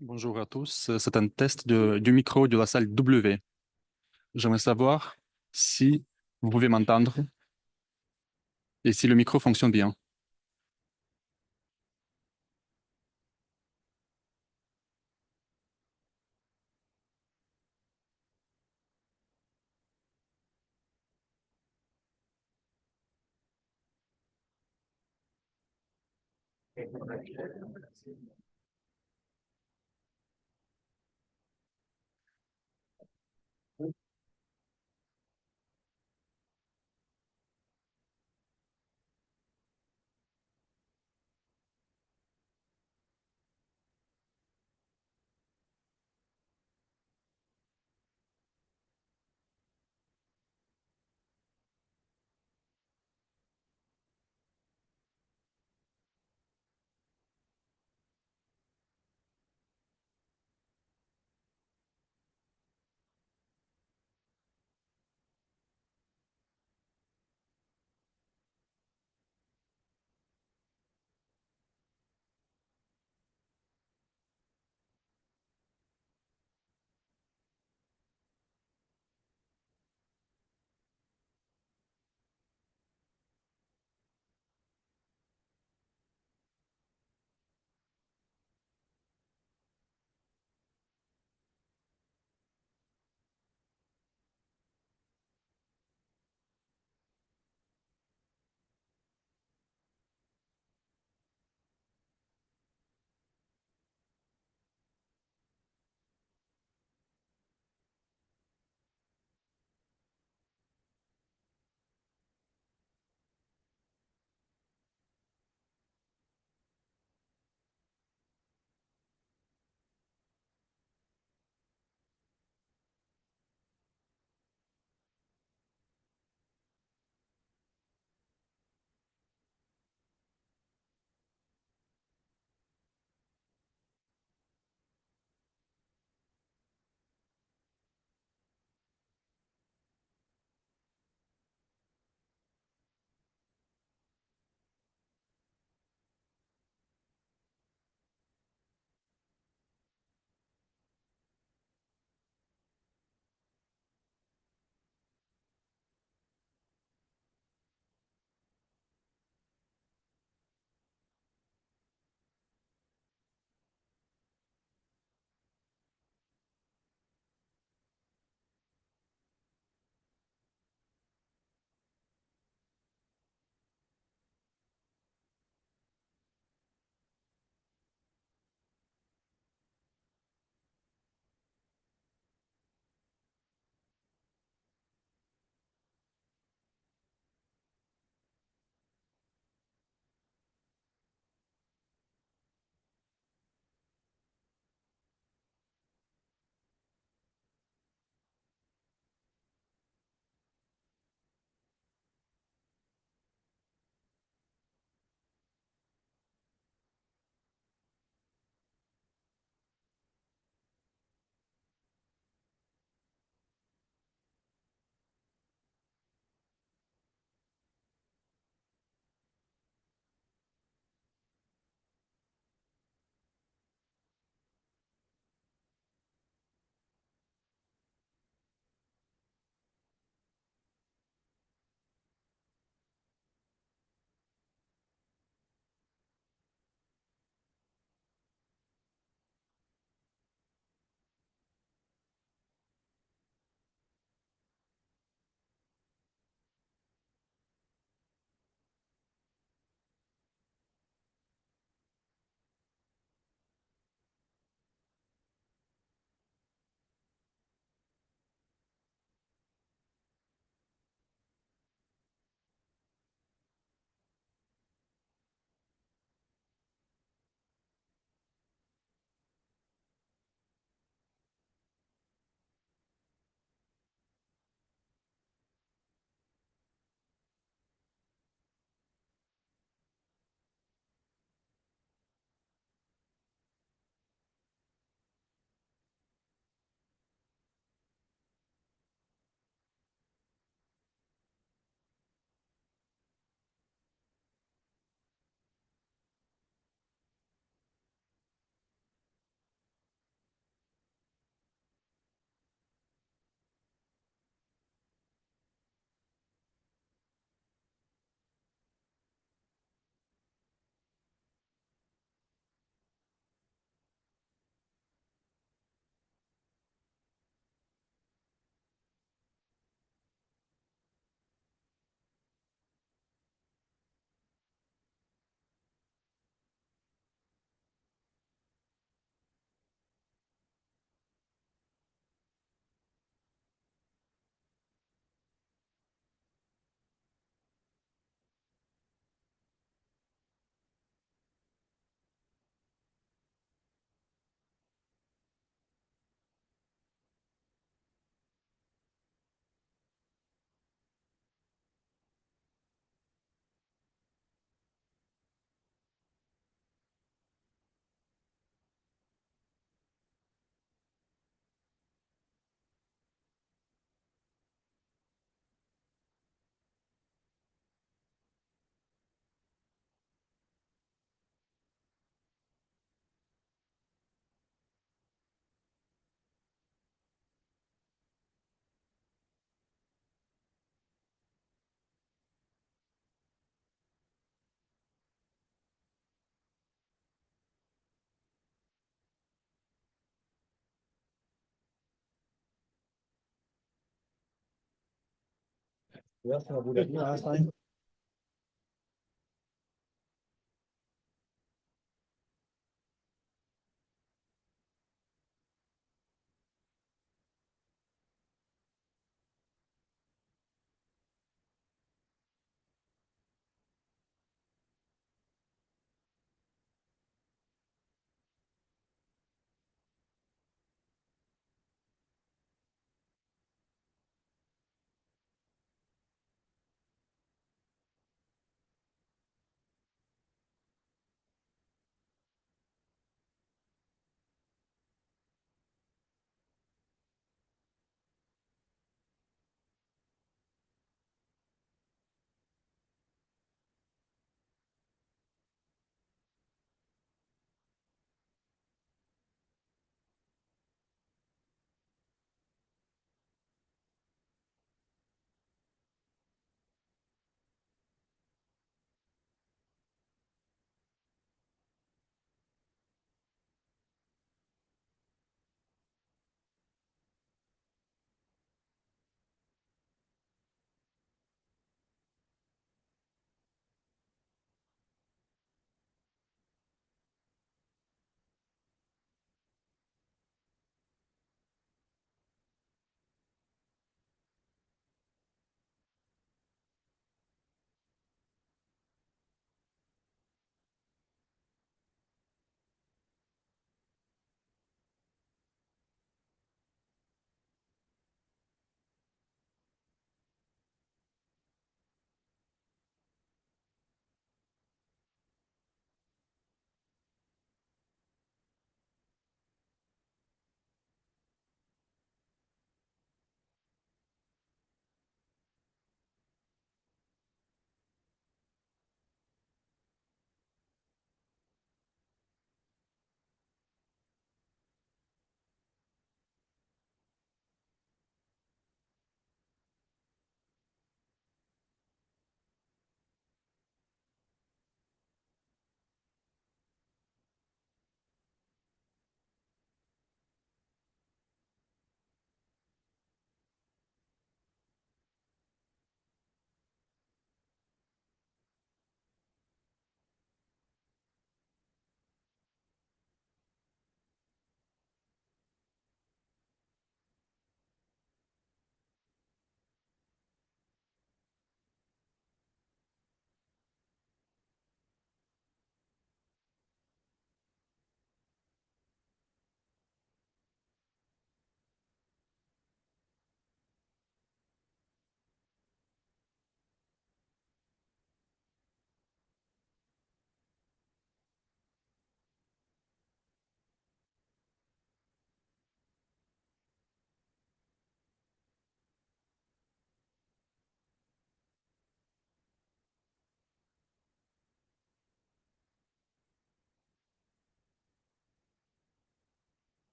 Bonjour à tous, c'est un test du micro de la salle W. J'aimerais savoir si vous pouvez m'entendre et si le micro fonctionne bien.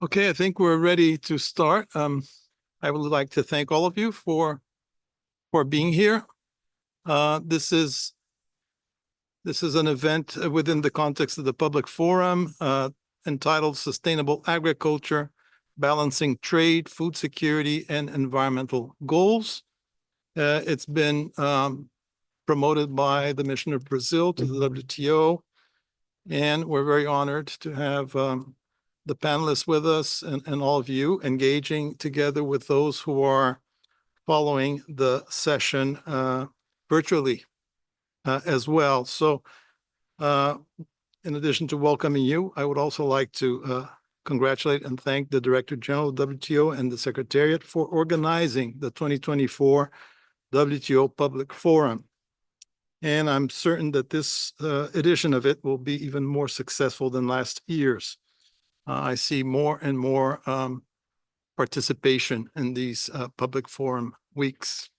Okay, I think we're ready to start. I would like to thank all of you for being here. This is an event within the context of the public forum entitled Sustainable Agriculture, Balancing Trade, Food Security, and Environmental Goals. It's been promoted by the Mission of Brazil to the WTO, and we're very honored to have the panelists with us and all of you engaging together with those who are following the session virtually as well. So in addition to welcoming you, I would also like to congratulate and thank the Director General of WTO and the Secretariat for organizing the 2024 WTO Public Forum. And I'm certain that this edition of it will be even more successful than last year's. I see more and more participation in these public forum weeks.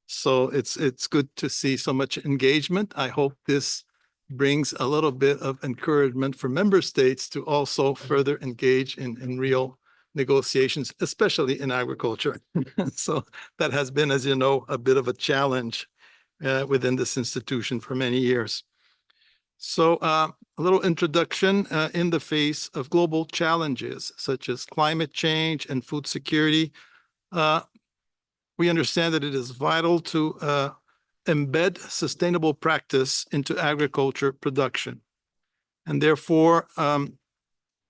So it's good to see so much engagement. I hope this brings a little bit of encouragement for member states to also further engage in real negotiations, especially in agriculture. So that has been, as you know, a bit of a challenge within this institution for many years. So a little introduction in the face of global challenges such as climate change and food security. We understand that it is vital to embed sustainable practice into agriculture production, and therefore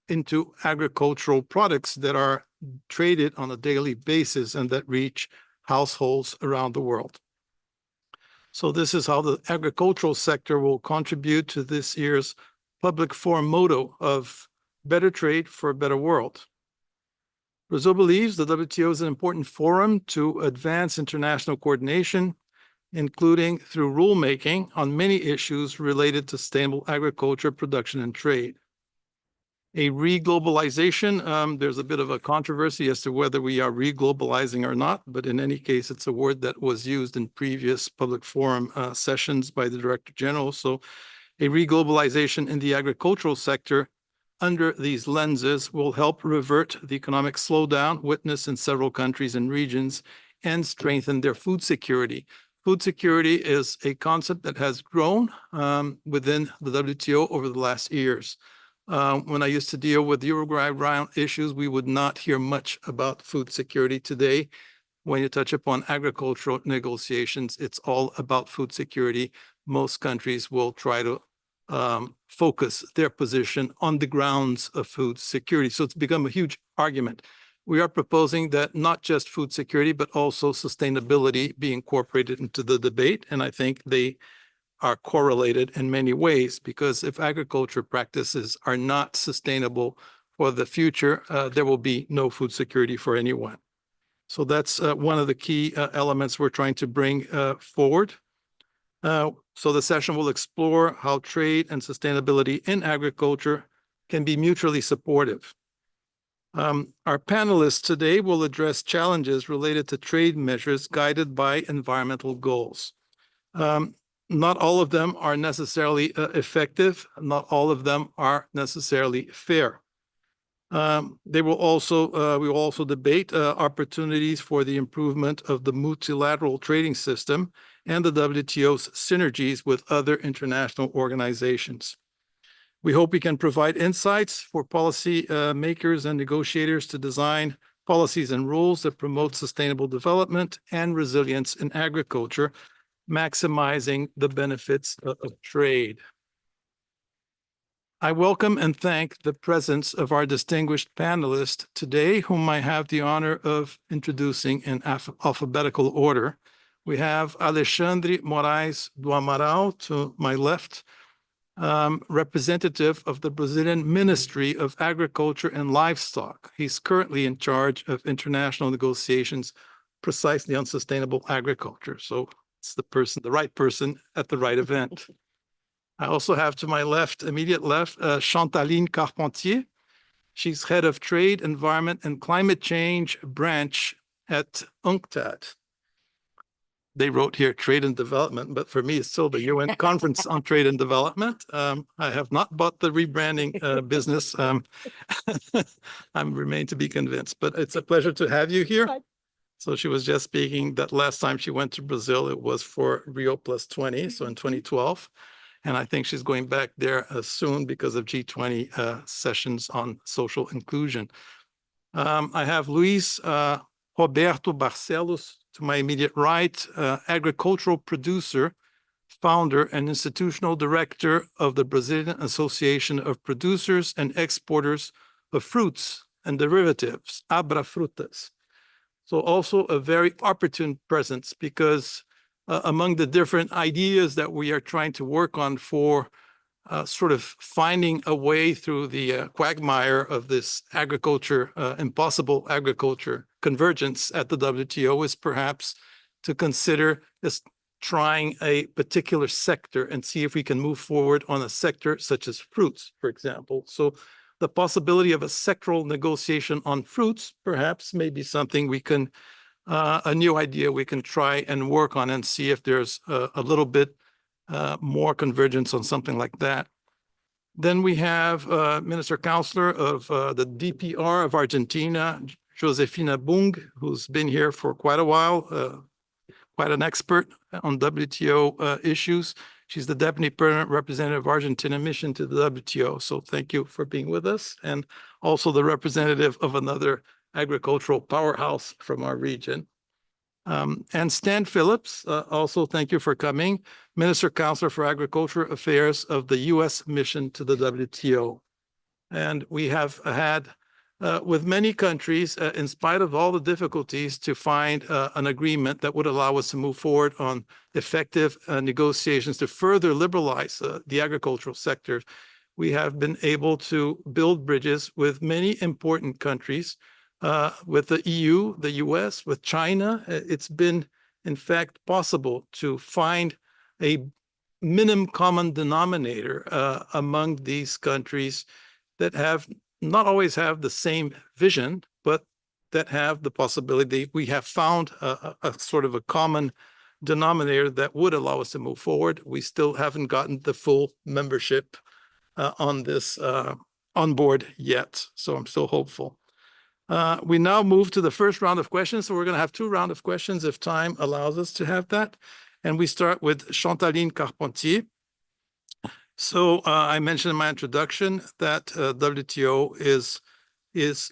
into agricultural products that are traded on a daily basis and that reach households around the world. So this is how the agricultural sector will contribute to this year's public forum motto of better trade for a better world. Brazil believes the WTO is an important forum to advance international coordination, including through rulemaking on many issues related to sustainable agriculture, production, and trade. A re-globalization, there's a bit of a controversy as to whether we are re-globalizing or not, but in any case, it's a word that was used in previous public forum sessions by the Director General. So a re-globalization in the agricultural sector under these lenses will help revert the economic slowdown witnessed in several countries and regions and strengthen their food security. Food security is a concept that has grown within the WTO over the last years. When I used to deal with Uruguay round issues, we would not hear much about food security. Today, when you touch upon agricultural negotiations, it's all about food security. Most countries will try to focus their position on the grounds of food security. So it's become a huge argument. We are proposing that not just food security, but also sustainability be incorporated into the debate. And I think they are correlated in many ways, because if agriculture practices are not sustainable for the future, there will be no food security for anyone. So that's one of the key elements we're trying to bring forward. So the session will explore how trade and sustainability in agriculture can be mutually supportive. Our panelists today will address challenges related to trade measures guided by environmental goals. Not all of them are necessarily effective. Not all of them are necessarily fair. We will also debate opportunities for the improvement of the multilateral trading system and the WTO's synergies with other international organizations. We hope we can provide insights for policy makers and negotiators to design policies and rules that promote sustainable development and resilience in agriculture, maximizing the benefits of trade. I welcome and thank the presence of our distinguished panelists today, whom I have the honor of introducing in alphabetical order. We have Alexandre Moraes do Amaral to my left, representative of the Brazilian Ministry of Agriculture and Livestock. He's currently in charge of international negotiations precisely on sustainable agriculture. So it's the right person at the right event. I also have to my left, immediate left, Chantaline Carpentier. She's head of Trade, Environment, and Climate Change branch at UNCTAD. they wrote here trade and development, but for me, it's still the UN Conference on Trade and Development. I have not bought the rebranding business. I remain to be convinced, but it's a pleasure to have you here. Hi. So she was just speaking that last time she went to Brazil, it was for Rio +20, so in 2012. And I think she's going back there soon because of G20 sessions on social inclusion. I have Luis Roberto Barcelos to my immediate right, agricultural producer, founder and institutional director of the Brazilian Association of Producers and Exporters of Fruits and Derivatives, Abra Frutas. So also a very opportune presence because among the different ideas that we are trying to work on for sort of finding a way through the quagmire of this agriculture, impossible agriculture convergence at the WTO is perhaps to consider this trying a particular sector and see if we can move forward on a sector such as fruits, for example. So the possibility of a sectoral negotiation on fruits perhaps may be something we can, a new idea we can try and work on and see if there's a little bit more convergence on something like that. Then we have Minister Counselor of the DPR of Argentina, Josefina Bung, who's been here for quite a while, quite an expert on WTO issues. She's the Deputy Permanent Representative of Argentina mission to the WTO. So thank you for being with us. And also the representative of another agricultural powerhouse from our region. And Stan Phillips, also thank you for coming, Minister Counselor for Agriculture Affairs of the U.S. mission to the WTO. And we have had, with many countries, in spite of all the difficulties, to find an agreement that would allow us to move forward on effective negotiations to further liberalize the agricultural sector. We have been able to build bridges with many important countries, with the EU, the US, with China. It's been, in fact, possible to find a minimum common denominator among these countries that have not always have the same vision, but that have the possibility. We have found a sort of a common denominator that would allow us to move forward. We still haven't gotten the full membership on this on board yet, so I'm still hopeful. We now move to the first round of questions. So we're going to have 2 rounds of questions if time allows us to have that. And we start with Chantaline Carpentier. So I mentioned in my introduction that WTO is,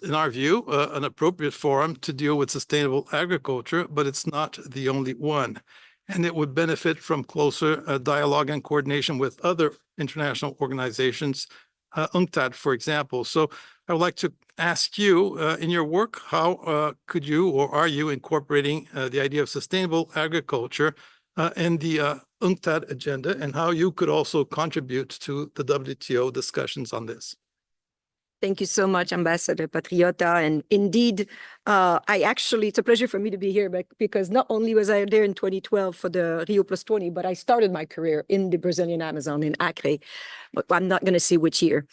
in our view, an appropriate forum to deal with sustainable agriculture, but it's not the only one. And it would benefit from closer dialogue and coordination with other international organizations, UNCTAD, for example. So I would like to ask you, in your work, how could you or are you incorporating the idea of sustainable agriculture in the UNCTAD agenda, and how you could also contribute to the WTO discussions on this? Thank you so much, Ambassador Patriota. And indeed, it's a pleasure for me to be here because not only was I there in 2012 for the Rio +20, but I started my career in the Brazilian Amazon in Acre, but I'm not going to say which year.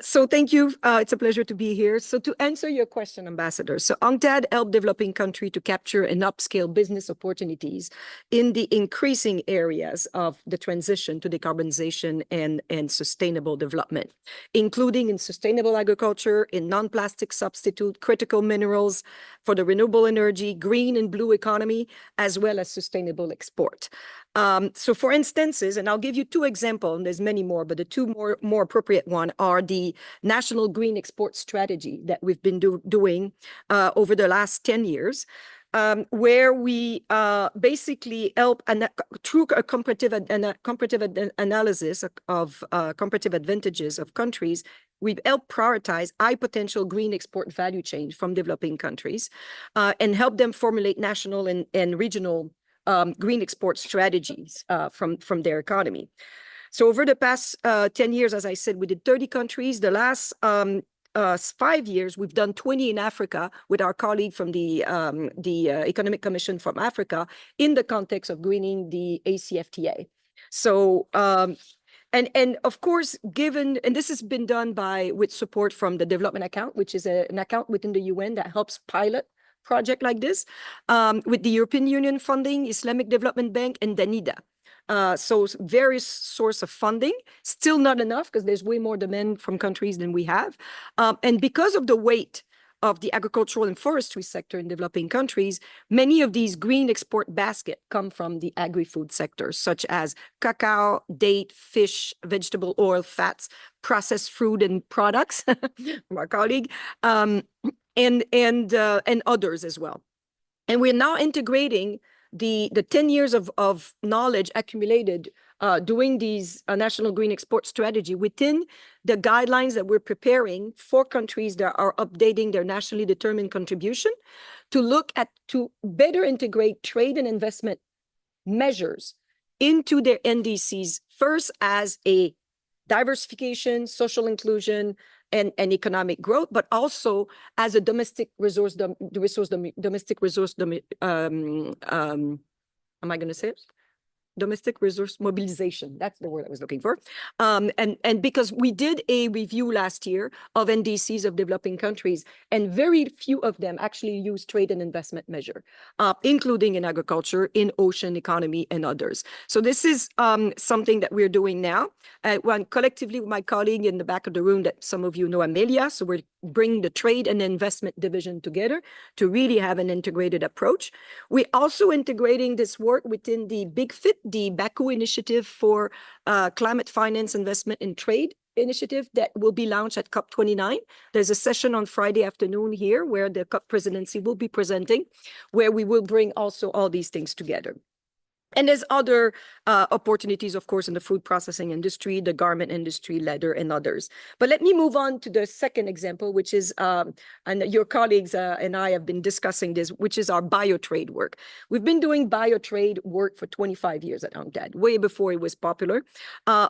So thank you. It's a pleasure to be here. So to answer your question, Ambassador, so UNCTAD helped developing countries to capture and upscale business opportunities in the increasing areas of the transition to decarbonization and sustainable development, including in sustainable agriculture, in non-plastic substitute, critical minerals for the renewable energy, green and blue economy, as well as sustainable export. So for instances, and I'll give you 2 examples, and there's many more, but the 2 more appropriate one are the National Green Export Strategy that we've been doing over the last 10 years. Where we basically help through a comparative analysis of comparative advantages of countries, we've helped prioritize high potential green export value chain from developing countries and help them formulate national and regional green export strategies from their economy. So over the past 10 years, as I said, we did 30 countries. The last 5 years, we've done 20 in Africa with our colleague from the Economic Commission from Africa in the context of greening the ACFTA. So, and of course, and this has been done with support from the Development Account, which is an account within the UN that helps pilot project like this with the European Union funding, Islamic Development Bank, and Danida. So various source of funding, still not enough because there's way more demand from countries than we have. And because of the weight of the agricultural and forestry sector in developing countries, many of these green export baskets come from the agri-food sector, such as cacao, date, fish, vegetable oil, fats, processed fruit and products, from our colleague, and others as well. And we're now integrating the 10 years of knowledge accumulated doing these national green export strategy within the guidelines that we're preparing for countries that are updating their nationally determined contribution to better integrate trade and investment measures into their NDCs, first as a diversification, social inclusion, and economic growth, but also as a domestic resource, am I going to say it? Domestic resource mobilization. That's the word I was looking for. And because we did a review last year of NDCs of developing countries, and very few of them actually use trade and investment measure, including in agriculture, in ocean economy, and others. So this is something that we're doing now. One collectively with my colleague in the back of the room that some of you know, Amelia. So we're bringing the trade and investment division together to really have an integrated approach. We're also integrating this work within the Big Fit, the Baku initiative for climate finance, investment, and trade initiative that will be launched at COP29. There's a session on Friday afternoon here where the COP presidency will be presenting, where we will bring also all these things together. And there's other opportunities, of course, in the food processing industry, the garment industry, leather, and others. But let me move on to the second example, which is, and your colleagues and I have been discussing this, which is our biotrade work. We've been doing biotrade work for 25 years at UNCTAD, way before it was popular,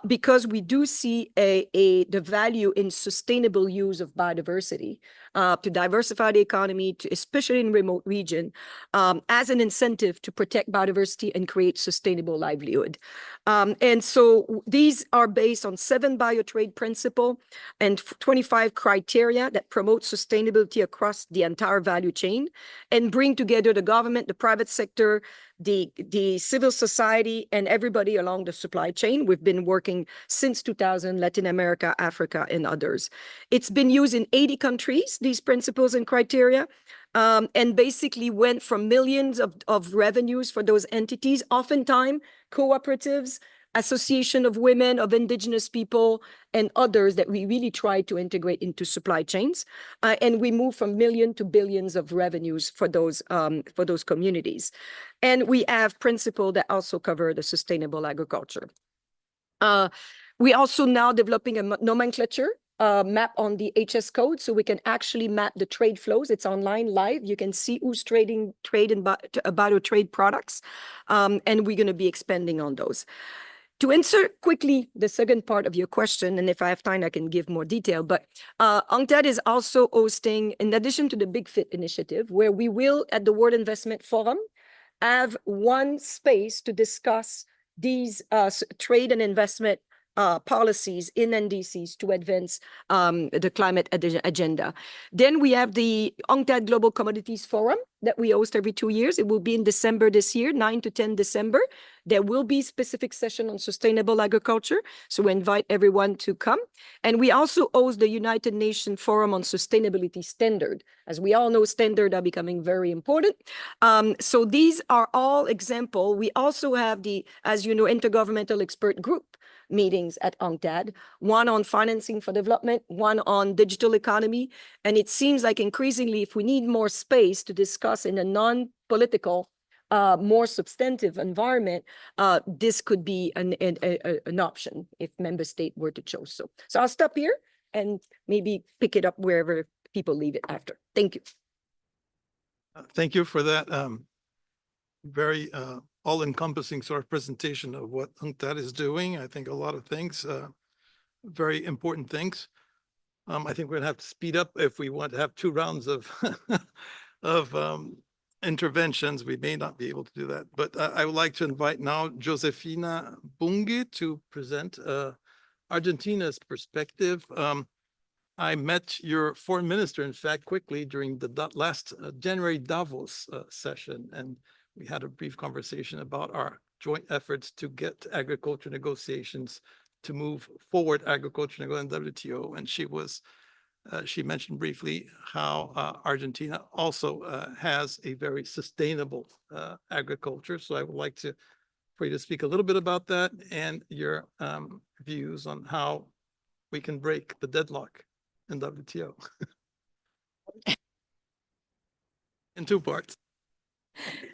because we do see the value in sustainable use of biodiversity to diversify the economy, especially in remote region, as an incentive to protect biodiversity and create sustainable livelihood. And so these are based on 7 biotrade principles and 25 criteria that promote sustainability across the entire value chain and bring together the government, the private sector, the civil society, and everybody along the supply chain. We've been working since 2000, Latin America, Africa, and others. It's been used in 80 countries, these principles and criteria, and basically went from millions of revenues for those entities, oftentimes cooperatives, association of women, of indigenous people, and others that we really try to integrate into supply chains. And we move from millions to billions of revenues for those communities. And we have principles that also cover the sustainable agriculture. We also now developing a nomenclature map on the HS code, so we can actually map the trade flows. It's online live. You can see who's trading biotrade products, and we're going to be expanding on those. To answer quickly the second part of your question, and if I have time, I can give more detail, but UNCTAD is also hosting, in addition to the Big Fit initiative, where we will, at the World Investment Forum, have one space to discuss these trade and investment policies in NDCs to advance the climate agenda. Then we have the UNCTAD Global Commodities Forum that we host every 2 years. It will be in December this year, 9 to 10 December. There will be specific session on sustainable agriculture, so we invite everyone to come. And we also host the United Nations Forum on Sustainability Standard. As we all know, standards are becoming very important. So these are all examples. We also have the, as you know, Intergovernmental Expert Group meetings at UNCTAD, one on financing for development, one on digital economy. And it seems like increasingly, if we need more space to discuss in a non-political, more substantive environment, this could be an option if member state were to choose so. So I'll stop here and maybe pick it up wherever people leave it after. Thank you. Thank you for that very all-encompassing sort of presentation of what UNCTAD is doing. I think a lot of things, very important things. I think we're gonna have to speed up if we want to have 2 rounds of interventions. We may not be able to do that, but I would like to invite now Josefina Bunge to present Argentina's perspective. I met your foreign minister, in fact, quickly during the last January Davos session, and we had a brief conversation about our joint efforts to get agriculture negotiations to move forward agriculture in WTO. And she mentioned briefly how Argentina also has a very sustainable agriculture. So I would like for you to speak a little bit about that and your views on how we can break the deadlock in WTO. In two parts.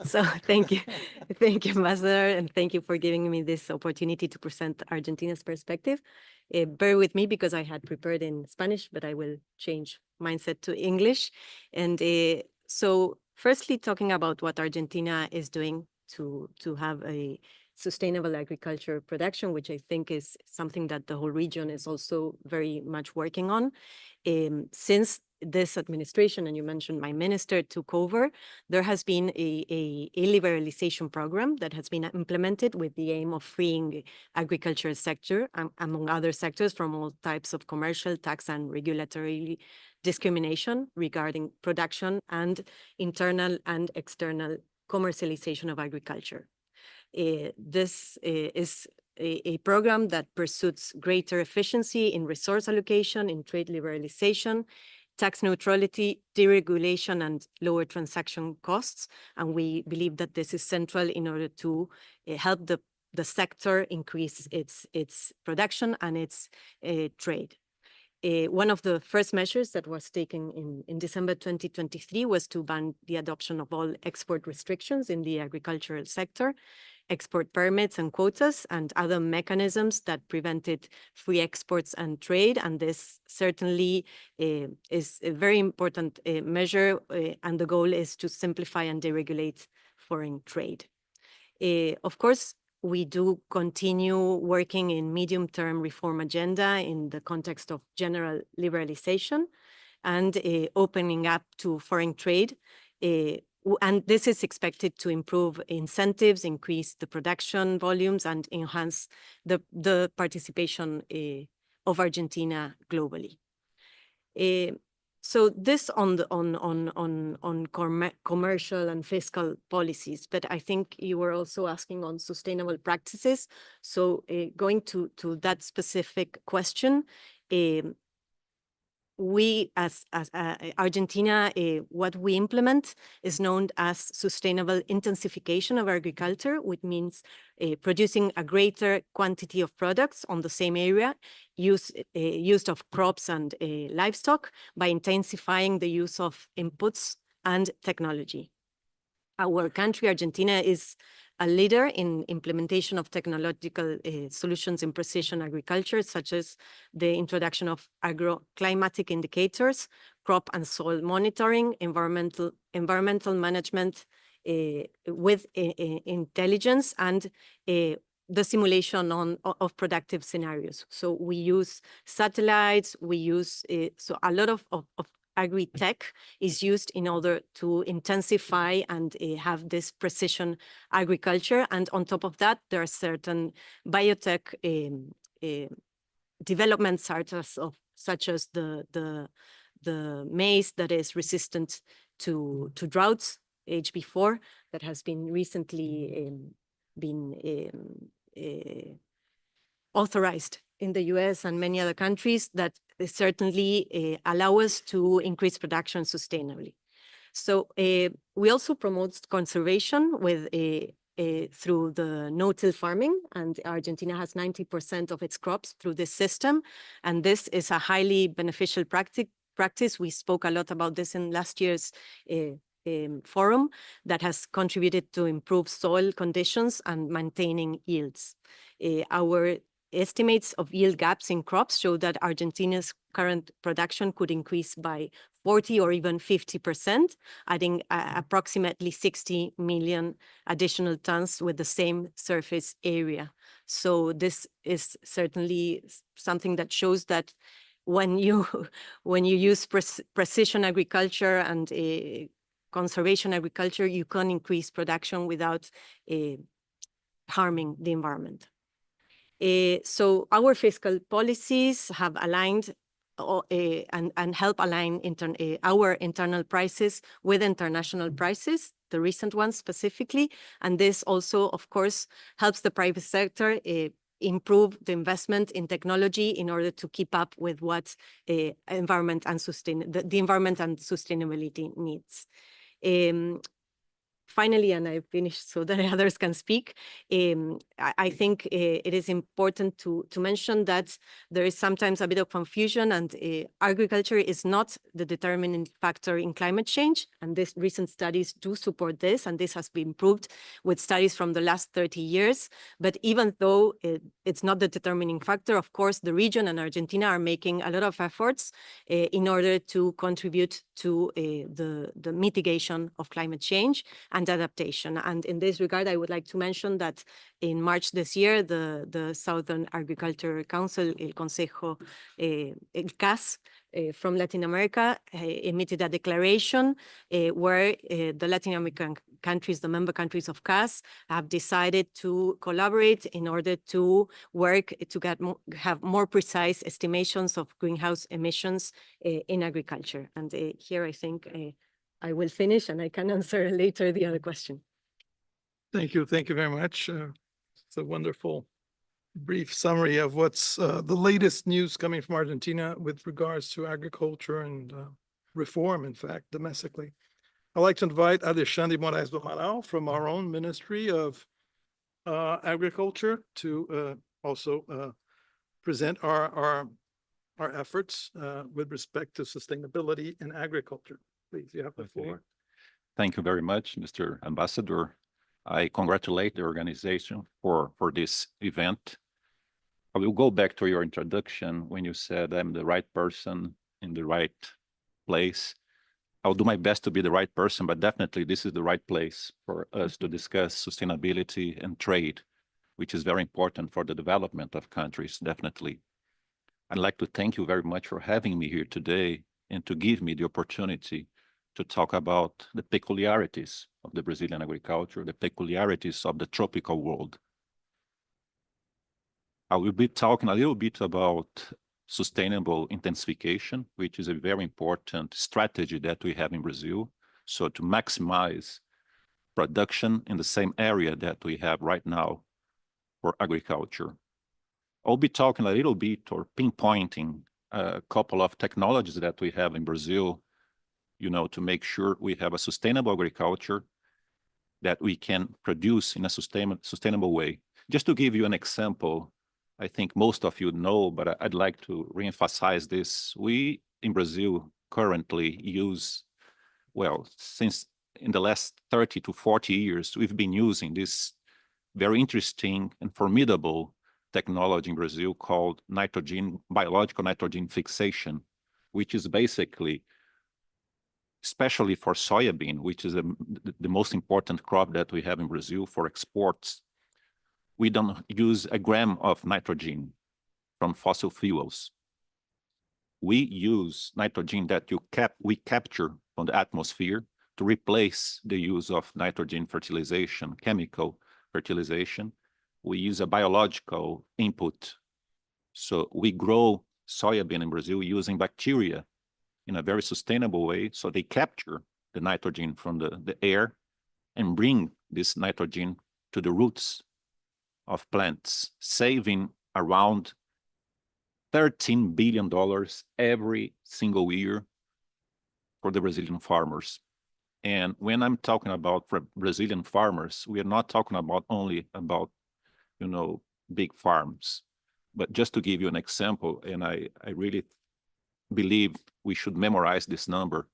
So thank you. Thank you, Ambassador, and thank you for giving me this opportunity to present Argentina's perspective. Bear with me because I had prepared in Spanish, but I will change mindset to English. And so firstly, talking about what Argentina is doing to have a sustainable agriculture production, which I think is something that the whole region is also very much working on. Since this administration, and you mentioned my minister, took over, there has been a liberalization program that has been implemented with the aim of freeing agricultural sector, among other sectors, from all types of commercial, tax, and regulatory discrimination regarding production and internal and external commercialization of agriculture. This is a program that pursues greater efficiency in resource allocation, in trade liberalization, tax neutrality, deregulation, and lower transaction costs. And we believe that this is central in order to help the sector increase its production and its trade. One of the first measures that was taken in December 2023 was to ban the adoption of all export restrictions in the agricultural sector, export permits and quotas, and other mechanisms that prevented free exports and trade. And this certainly is a very important measure, and the goal is to simplify and deregulate foreign trade. Of course, we do continue working in medium-term reform agenda in the context of general liberalization and opening up to foreign trade. And this is expected to improve incentives, increase the production volumes, and enhance the participation of Argentina globally. So this on commercial and fiscal policies, but I think you were also asking on sustainable practices. So going to that specific question, we as Argentina, what we implement is known as sustainable intensification of agriculture, which means producing a greater quantity of products on the same area, use of crops and livestock by intensifying the use of inputs and technology. Our country, Argentina, is a leader in implementation of technological solutions in precision agriculture, such as the introduction of agroclimatic indicators, crop and soil monitoring, environmental management with intelligence, and the simulation of productive scenarios. So we use satellites, we use, so a lot of agri-tech is used in order to intensify and have this precision agriculture. And on top of that, there are certain biotech developments such as the maize that is resistant to droughts, HB4, that has been recently authorized in the US and many other countries, that certainly allow us to increase production sustainably. So we also promote conservation with through the no-till farming, and Argentina has 90% of its crops through this system. And this is a highly beneficial practice. We spoke a lot about this in last year's forum that has contributed to improve soil conditions and maintaining yields. Our estimates of yield gaps in crops show that Argentina's current production could increase by 40 or even 50%, adding approximately 60 million additional tons with the same surface area. So this is certainly something that shows that when you use precision agriculture and conservation agriculture, you can increase production without harming the environment. So our fiscal policies have aligned and help align our internal prices with international prices, the recent ones specifically. And this also, of course, helps the private sector improve the investment in technology in order to keep up with what the environment and sustainability needs. Finally, and I finished so that others can speak, I think it is important to mention that there is sometimes a bit of confusion, and agriculture is not the determining factor in climate change. And these recent studies do support this, and this has been proved with studies from the last 30 years. But even though it's not the determining factor, of course, the region and Argentina are making a lot of efforts in order to contribute to the mitigation of climate change and adaptation. And in this regard, I would like to mention that in March this year, the Southern Agriculture Council, El Consejo, El CAS, from Latin America, emitted a declaration where the Latin American countries, the member countries of CAS, have decided to collaborate in order to work to have more precise estimations of greenhouse emissions in agriculture. And here I think I will finish, and I can answer later the other question. Thank you. Thank you very much. It's a wonderful brief summary of what's the latest news coming from Argentina with regards to agriculture and reform, in fact, domestically. I'd like to invite Alexandre Moraes do Amaral from our own Ministry of Agriculture to also present our efforts with respect to sustainability in agriculture. Please, you have the floor. Thank you very much, Mr. Ambassador. I congratulate the organization for this event. I will go back to your introduction when you said I'm the right person in the right place. I'll do my best to be the right person, but definitely this is the right place for us to discuss sustainability and trade, which is very important for the development of countries, definitely. I'd like to thank you very much for having me here today and to give me the opportunity to talk about the peculiarities of the Brazilian agriculture, the peculiarities of the tropical world. I will be talking a little bit about sustainable intensification, which is a very important strategy that we have in Brazil. So to maximize production in the same area that we have right now for agriculture. I'll be talking a little bit or pinpointing a couple of technologies that we have in Brazil, to make sure we have a sustainable agriculture that we can produce in a sustainable way. Just to give you an example, I think most of you know, but I'd like to reemphasize this. We in Brazil currently use, since in the last 30 to 40 years, we've been using this very interesting and formidable technology in Brazil called biological nitrogen fixation, which is basically, especially for soybean, which is the most important crop that we have in Brazil for exports, we don't use a gram of nitrogen from fossil fuels. We use nitrogen that we capture from the atmosphere to replace the use of nitrogen fertilization, chemical fertilization. We use a biological input. So we grow soybean in Brazil using bacteria in a very sustainable way. So they capture the nitrogen from the air and bring this nitrogen to the roots of plants, saving around $13 billion every single year for the Brazilian farmers. And when I'm talking about Brazilian farmers, we are not talking about only about, big farms. But just to give you an example, and I really believe we should memorize this number,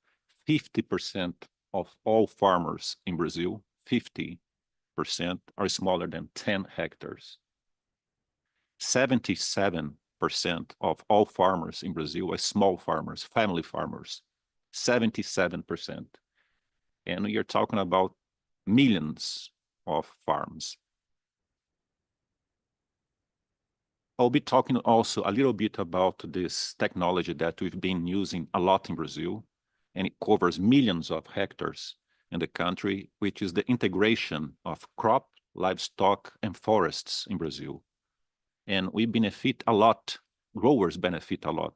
50% of all farmers in Brazil, 50%, are smaller than 10 hectares. 77% of all farmers in Brazil are small farmers, family farmers, 77%. And you're talking about millions of farms. I'll be talking also a little bit about this technology that we've been using a lot in Brazil, and it covers millions of hectares in the country, which is the integration of crop, livestock, and forests in Brazil. And we benefit a lot, growers benefit a lot.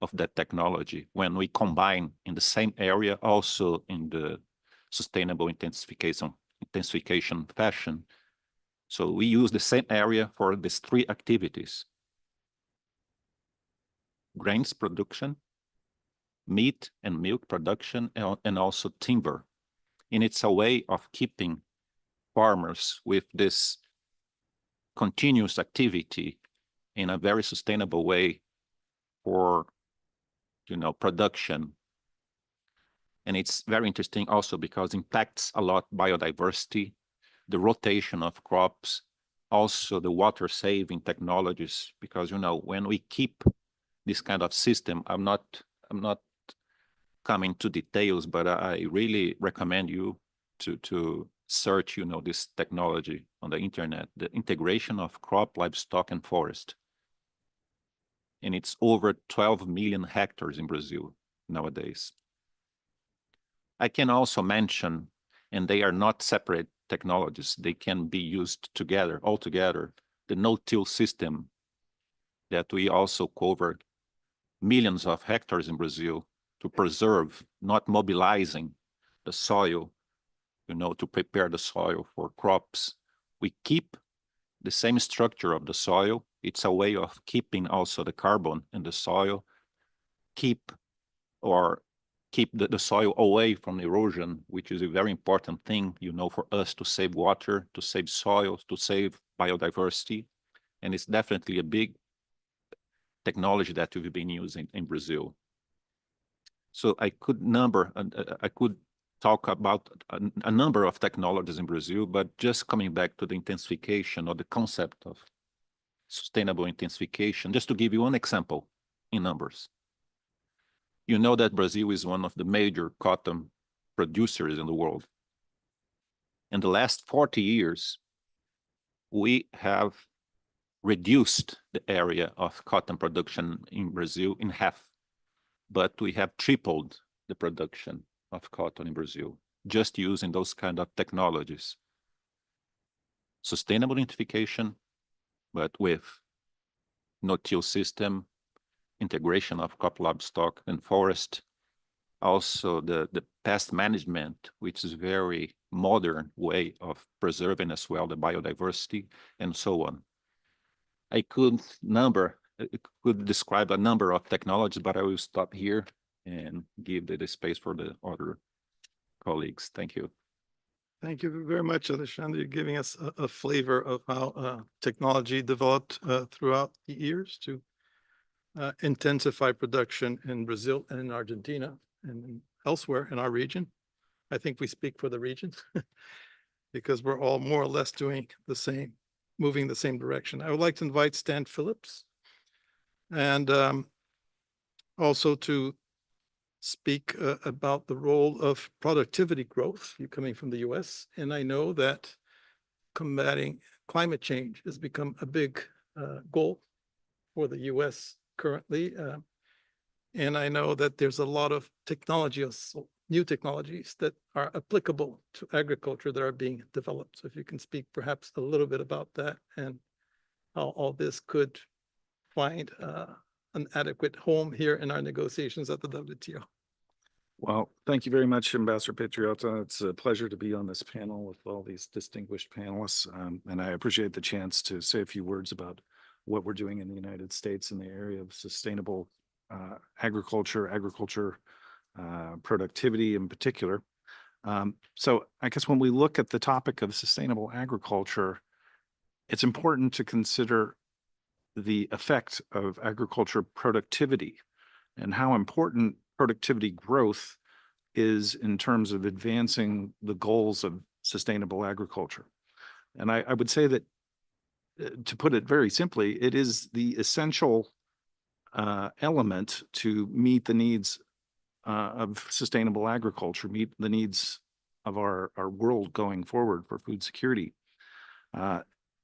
of that technology when we combine in the same area, also in the sustainable intensification fashion. So we use the same area for these three activities: grains production, meat and milk production, and also timber. And it's a way of keeping farmers with this continuous activity in a very sustainable way for, production. And it's very interesting also because it impacts a lot biodiversity, the rotation of crops, also the water saving technologies, because, when we keep this kind of system, I'm not coming to details, but I really recommend you to search, this technology on the internet, the integration of crop, livestock, and forest. And it's over 12 million hectares in Brazil nowadays. I can also mention, and they are not separate technologies, they can be used together, all together, the no-till system that we also covered millions of hectares in Brazil to preserve, not mobilizing the soil, to prepare the soil for crops. We keep the same structure of the soil. It's a way of keeping also the carbon in the soil, keep the soil away from erosion, which is a very important thing, for us to save water, to save soil, to save biodiversity. And it's definitely a big technology that we've been using in Brazil. So I could talk about a number of technologies in Brazil, but just coming back to the intensification or the concept of sustainable intensification, just to give you one example in numbers. You know that Brazil is one of the major cotton producers in the world. In the last 40 years, we have reduced the area of cotton production in Brazil in half, but we have tripled the production of cotton in Brazil, just using those kind of technologies. Sustainable intensification, but with no-till system, integration of crop, livestock, and forest. Also the pest management, which is a very modern way of preserving as well the biodiversity, and so on. I could describe a number of technologies, but I will stop here and give the space for the other colleagues. Thank you. Thank you very much, Alexandre. You're giving us a flavor of how technology developed throughout the years to intensify production in Brazil and in Argentina and elsewhere in our region. I think we speak for the region because we're all more or less doing the same, moving the same direction. I would like to invite Stan Phillips and also to speak about the role of productivity growth. You're coming from the US, and I know that combating climate change has become a big goal for the US currently. And I know that there's a lot of technology, new technologies that are applicable to agriculture that are being developed. So if you can speak perhaps a little bit about that and how all this could find an adequate home here in our negotiations at the WTO. Well, thank you very much, Ambassador Patriota. It's a pleasure to be on this panel with all these distinguished panelists. And I appreciate the chance to say a few words about what we're doing in the United States in the area of sustainable agriculture, productivity in particular. So I guess when we look at the topic of sustainable agriculture, it's important to consider the effect of agriculture productivity and how important productivity growth is in terms of advancing the goals of sustainable agriculture. And I would say that, to put it very simply, it is the essential element to meet the needs of sustainable agriculture, meet the needs of our world going forward for food security.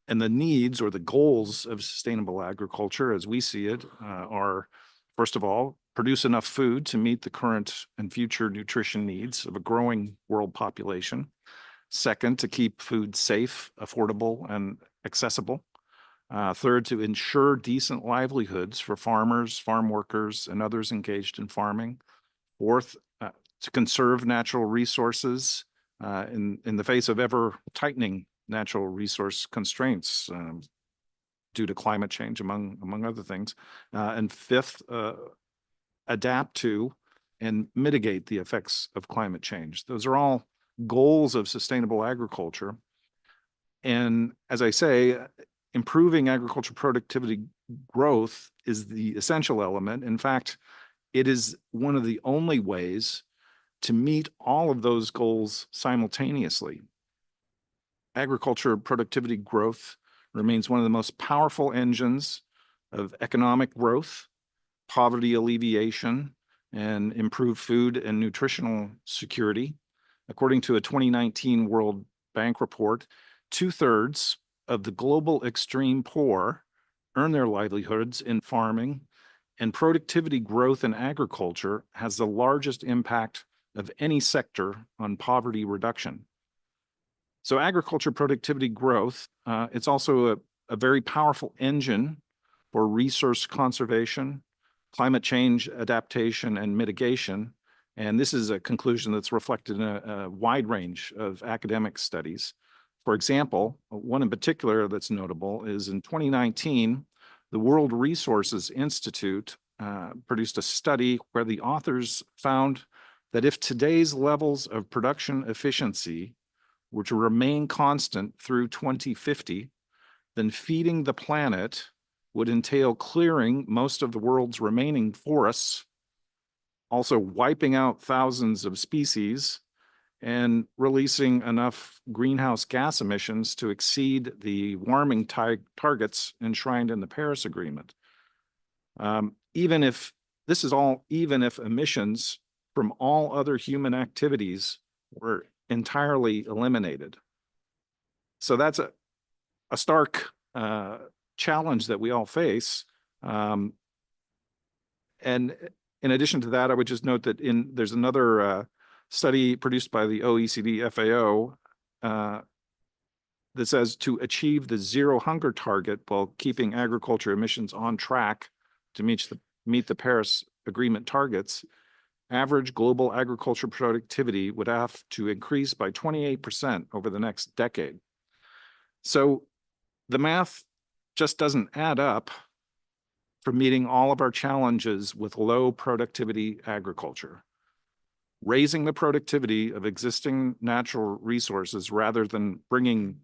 And the needs or the goals of sustainable agriculture, as we see it, are, first of all, produce enough food to meet the current and future nutrition needs of a growing world population. Second, to keep food safe, affordable, and accessible. Third, to ensure decent livelihoods for farmers, farm workers, and others engaged in farming. Fourth, to conserve natural resources in the face of ever tightening natural resource constraints due to climate change, among other things. And fifth, adapt to and mitigate the effects of climate change. Those are all goals of sustainable agriculture. And as I say, improving agriculture productivity growth is the essential element. In fact, it is one of the only ways to meet all of those goals simultaneously. Agriculture productivity growth remains one of the most powerful engines of economic growth, poverty alleviation, and improved food and nutritional security. According to a 2019 World Bank report, 2/3 of the global extreme poor earn their livelihoods in farming, and productivity growth in agriculture has the largest impact of any sector on poverty reduction. So agriculture productivity growth, it's also a very powerful engine for resource conservation, climate change adaptation, and mitigation. And this is a conclusion that's reflected in a wide range of academic studies. For example, one in particular that's notable is in 2019, the World Resources Institute produced a study where the authors found that if today's levels of production efficiency were to remain constant through 2050, then feeding the planet would entail clearing most of the world's remaining forests, also wiping out thousands of species, and releasing enough greenhouse gas emissions to exceed the warming targets enshrined in the Paris Agreement. Even if emissions from all other human activities were entirely eliminated. So that's a stark challenge that we all face. And in addition to that, I would just note that there's another study produced by the OECD FAO that says to achieve the zero hunger target while keeping agriculture emissions on track to meet the Paris Agreement targets, average global agriculture productivity would have to increase by 28% over the next decade. So the math just doesn't add up for meeting all of our challenges with low productivity agriculture. Raising the productivity of existing natural resources rather than bringing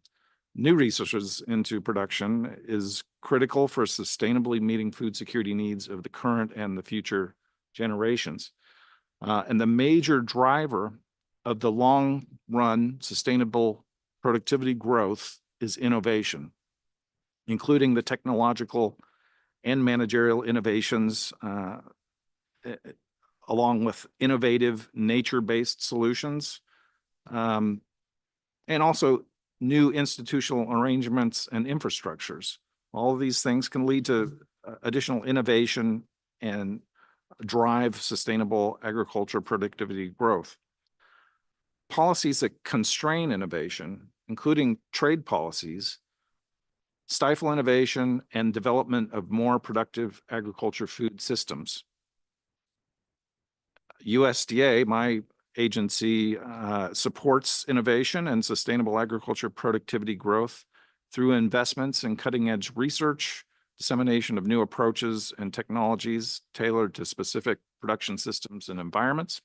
new resources into production is critical for sustainably meeting food security needs of the current and the future generations. And the major driver of the long-run sustainable productivity growth is innovation, including the technological and managerial innovations, along with innovative nature-based solutions, and also new institutional arrangements and infrastructures. All of these things can lead to additional innovation and drive sustainable agriculture productivity growth. Policies that constrain innovation, including trade policies, stifle innovation and development of more productive agriculture food systems. USDA, my agency, supports innovation and sustainable agriculture productivity growth through investments in cutting-edge research, dissemination of new approaches and technologies tailored to specific production systems and environments.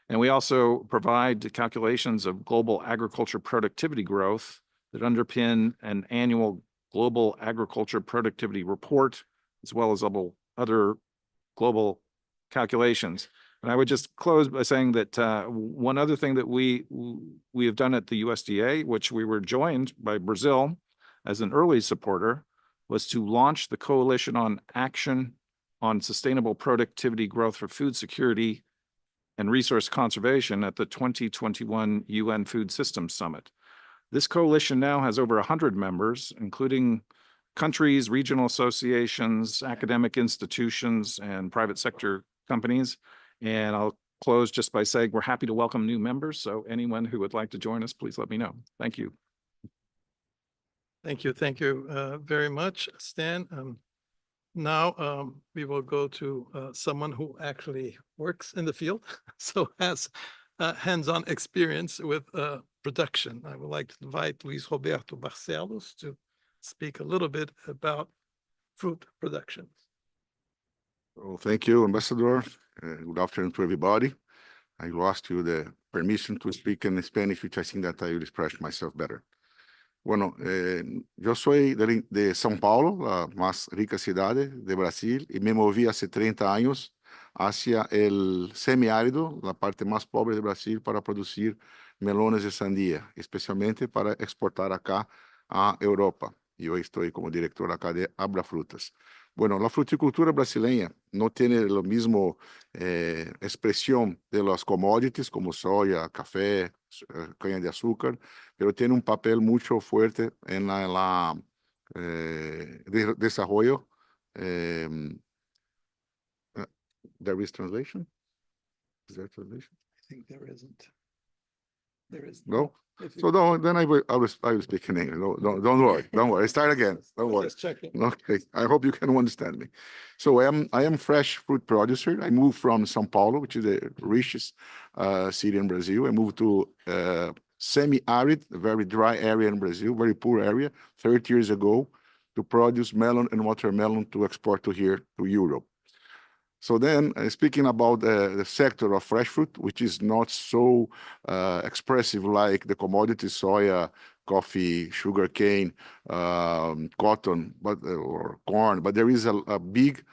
And we also provide calculations of global agriculture productivity growth that underpin an annual global agriculture productivity report, as well as other global calculations. And I would just close by saying that one other thing that we have done at the USDA, which we were joined by Brazil as an early supporter, was to launch the Coalition on Action on Sustainable Productivity Growth for Food Security and Resource Conservation at the 2021 UN Food Systems Summit. This coalition now has over 100 members, including countries, regional associations, academic institutions, and private sector companies. And I'll close just by saying we're happy to welcome new members. So anyone who would like to join us, please let me know. Thank you. Thank you very much, Stan. Now we will go to someone who actually works in the field, so has hands-on experience with production. I would like to invite Luis Roberto Barcelos to speak a little bit about fruit production. Well, thank you, Ambassador. Good afternoon to everybody. I lost you the permission to speak in Spanish, which I think that I will express myself better. Bueno, yo soy de São Paulo, la más rica ciudad de Brasil, y me moví hace 30 años hacia el semiárido, la parte más pobre de Brasil, para producir melones de sandía, especialmente para exportar acá a Europa. Y hoy estoy como director acá de Abrafrutas. Bueno, la fruticultura brasileña no tiene la misma expresión de las commodities como soya, café, caña de azúcar, pero tiene un papel mucho fuerte en desarrollo. There is translation? Is there translation? I think there isn't. There is. No? If you- So then I will speak in English. No, don't worry. Start again. Don't worry. Just checking. Okay, I hope you can understand me. So I am fresh fruit producer. I moved from São Paulo, which is the richest city in Brazil. I moved to semi-arid, very dry area in Brazil, very poor area, 30 years ago, to produce melon and watermelon to export to here, to Europe. So then, speaking about the sector of fresh fruit, which is not so expressive like the commodities, soya, coffee, sugarcane, cotton, or corn, but there is a big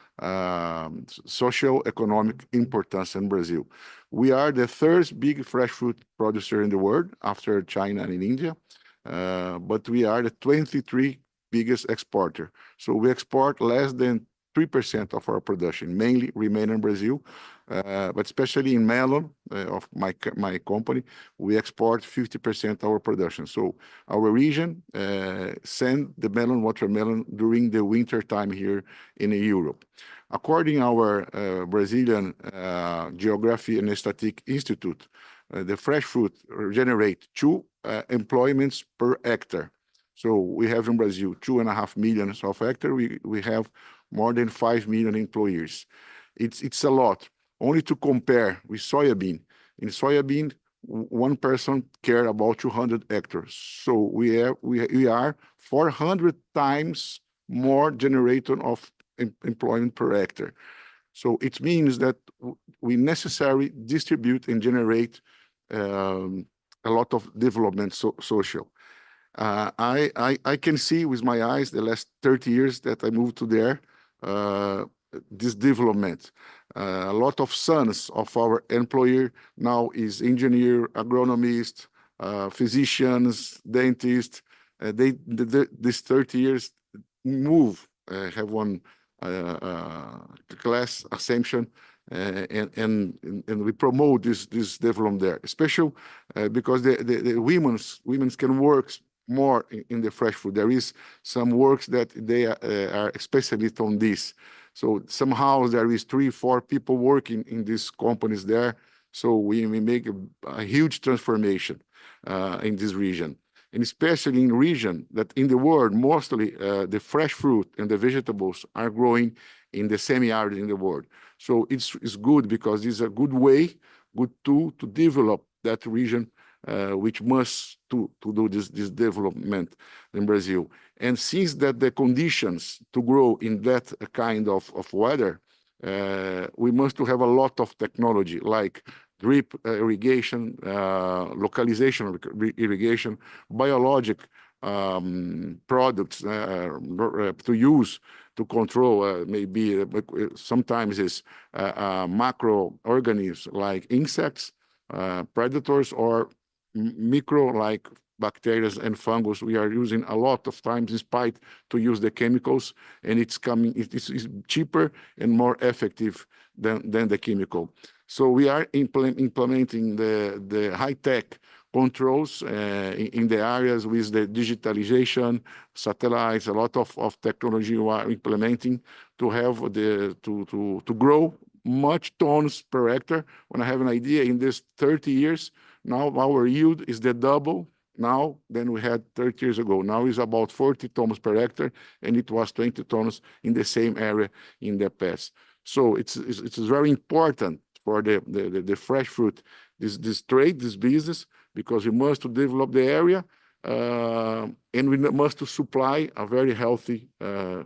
socio-economic importance in Brazil. We are the third big fresh fruit producer in the world after China and in India, but we are the 23 biggest exporter. So we export less than 3% of our production, mainly remain in Brazil, but especially in melon of my company, we export 50% of our production. So our region send the melon, watermelon during the winter time here in Europe. According to our Brazilian Geography and Statistic Institute, the fresh fruit generate 2 employments per hectare. So we have in Brazil 2.5 million of hectare. We have more than 5 million employees. It's a lot. Only to compare with soybean. In soybean, one person care about 200 hectares. So we are 400 times more generator of employment per hectare. So it means that we necessarily distribute and generate a lot of development social. I can see with my eyes the last 30 years that I moved to there, this development. A lot of sons of our employer now is engineer, agronomist, physicians, dentists. This 30 years move, have one class assumption, and we promote this development there, especially because the women can work more in the fresh food. There is some works that they are specialists on this. So somehow there is 3-4 people working in these companies there. So we make a huge transformation in this region. And especially in region that in the world, mostly the fresh fruit and the vegetables are growing in the semi-arid in the world. So it's good because it's a good way, good tool to develop that region, which must to do this development in Brazil. And since that the conditions to grow in that kind of weather, we must to have a lot of technology like drip irrigation, localization irrigation, biologic products to use to control maybe sometimes is macroorganisms like insects, predators, or micro like bacteria and fungus. We are using a lot of times in spite to use the chemicals, and it's cheaper and more effective than the chemical. So we are implementing the high-tech controls in the areas with the digitalization, satellites, a lot of technology we are implementing to have to grow much tons per hectare. When I have an idea, in this 30 years, now our yield is the double now than we had 30 years ago. Now it's about 40 tons per hectare, and it was 20 tons in the same area in the past. So it's very important for the fresh fruit, this trade, this business, because we must develop the area, and we must supply a very healthy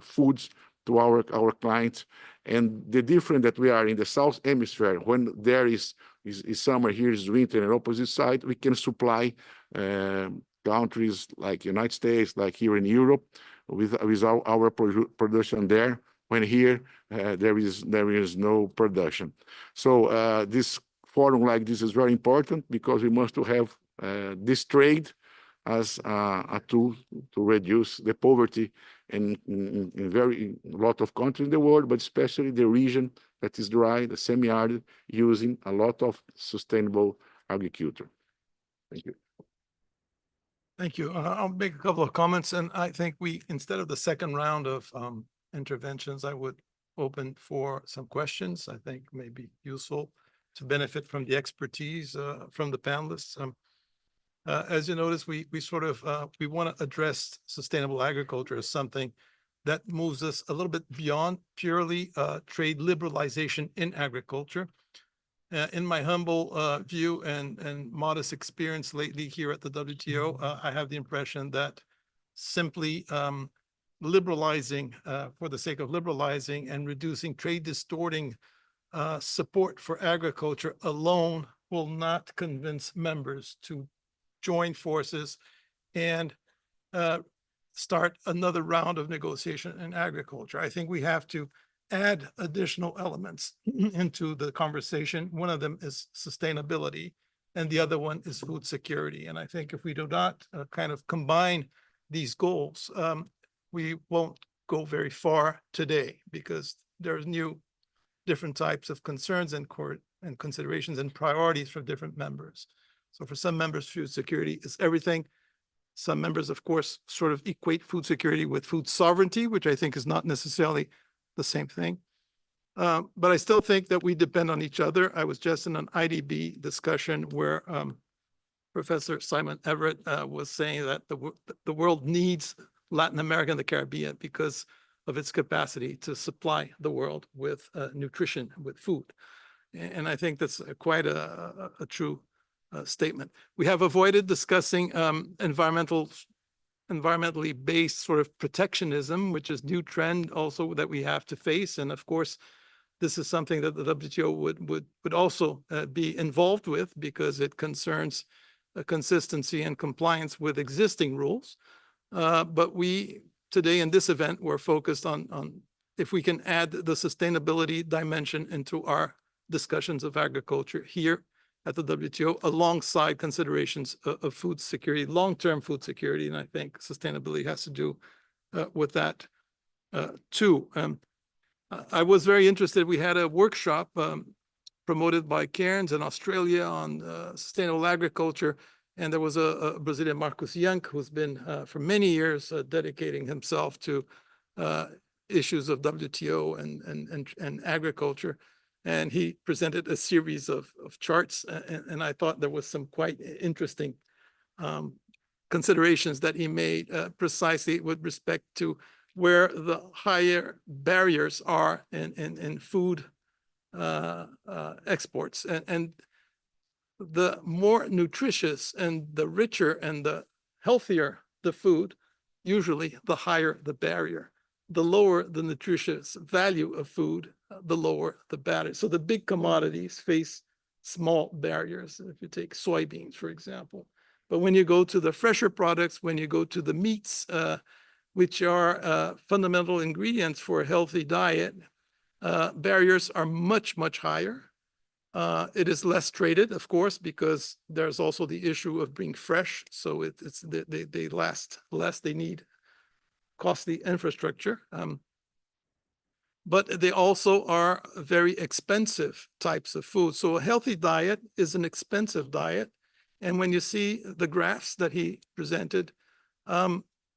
foods to our clients. And the difference that we are in the South Hemisphere, when there is summer, here is winter, and opposite side, we can supply countries like United States, like here in Europe, with our production there, when here there is no production. So this forum like this is very important, because we must have this trade as a tool to reduce the poverty in a lot of countries in the world, but especially the region that is dry, the semi-arid, using a lot of sustainable agriculture. Thank you. Thank you. I'll make a couple of comments, and I think instead of the second round of interventions, I would open for some questions. I think may be useful to benefit from the expertise from the panelists. As you notice, we want to address sustainable agriculture as something that moves us a little bit beyond purely trade liberalization in agriculture. In my humble view and modest experience lately here at the WTO, I have the impression that simply liberalizing for the sake of liberalizing and reducing trade distorting support for agriculture alone will not convince members to join forces and start another round of negotiation in agriculture. I think we have to add additional elements into the conversation. One of them is sustainability, and the other one is food security. And I think if we do not kind of combine these goals, we won't go very far today, because there's different types of concerns and considerations and priorities for different members. So for some members, food security is everything. Some members, of course, sort of equate food security with food sovereignty, which I think is not necessarily the same thing. But I still think that we depend on each other. I was just in an IDB discussion where Professor Simon Everett was saying that the world needs Latin America and the Caribbean because of its capacity to supply the world with nutrition, with food. And I think that's quite a true statement. We have avoided discussing environmentally based sort of protectionism, which is new trend also that we have to face. And of course, this is something that the WTO would also be involved with, because it concerns consistency and compliance with existing rules. But we today in this event, we're focused on if we can add the sustainability dimension into our discussions of agriculture here at the WTO, alongside considerations of food security, long-term food security. And I think sustainability has to do with that too. I was very interested. We had a workshop promoted by Cairns in Australia on sustainable agriculture. And there was a Brazilian, Marcus Young, who's been for many years dedicating himself to issues of WTO and agriculture. And he presented a series of charts, and I thought there was some quite interesting considerations that he made precisely with respect to where the higher barriers are in food exports. And the more nutritious and the richer and the healthier the food, usually the higher the barrier. The lower the nutritious value of food, the lower the barrier. So the big commodities face small barriers. If you take soybeans, for example. But when you go to the fresher products, when you go to the meats, which are fundamental ingredients for a healthy diet, barriers are much, much higher. It is less traded, of course, because there's also the issue of being fresh. So they last less, they need costly infrastructure. But they also are very expensive types of food. So a healthy diet is an expensive diet. And when you see the graphs that he presented,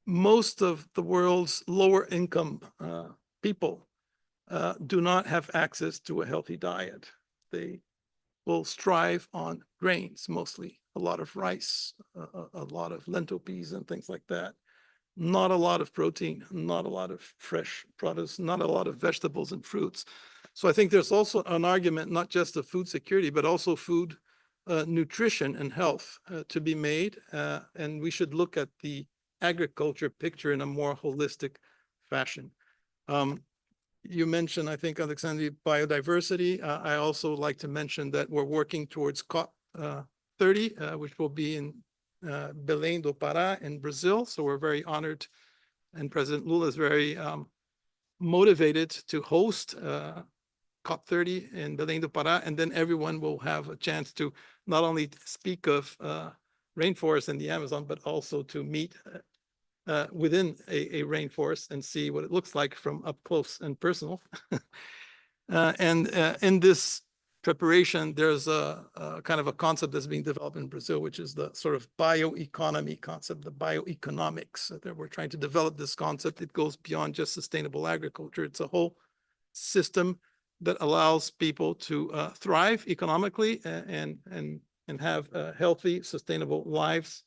most of the world's lower income people do not have access to a healthy diet. They will strive on grains mostly, a lot of rice, a lot of lentil peas and things like that. Not a lot of protein, not a lot of fresh produce, not a lot of vegetables and fruits. So I think there's also an argument, not just of food security, but also food nutrition and health to be made. And we should look at the agriculture picture in a more holistic fashion. You mentioned, I think, Alexandre, biodiversity. I also like to mention that we're working towards COP 30, which will be in Belém do Pará in Brazil. So we're very honored, and President Lula is very motivated to host COP 30 in Belém do Pará, and then everyone will have a chance to not only speak of rainforest in the Amazon, but also to meet within a rainforest and see what it looks like from up close and personal. And in this preparation, there's a kind of a concept that's being developed in Brazil, which is the sort of bioeconomy concept, the bioeconomics. That we're trying to develop this concept. It goes beyond just sustainable agriculture. It's a whole system that allows people to thrive economically and have healthy, sustainable lives,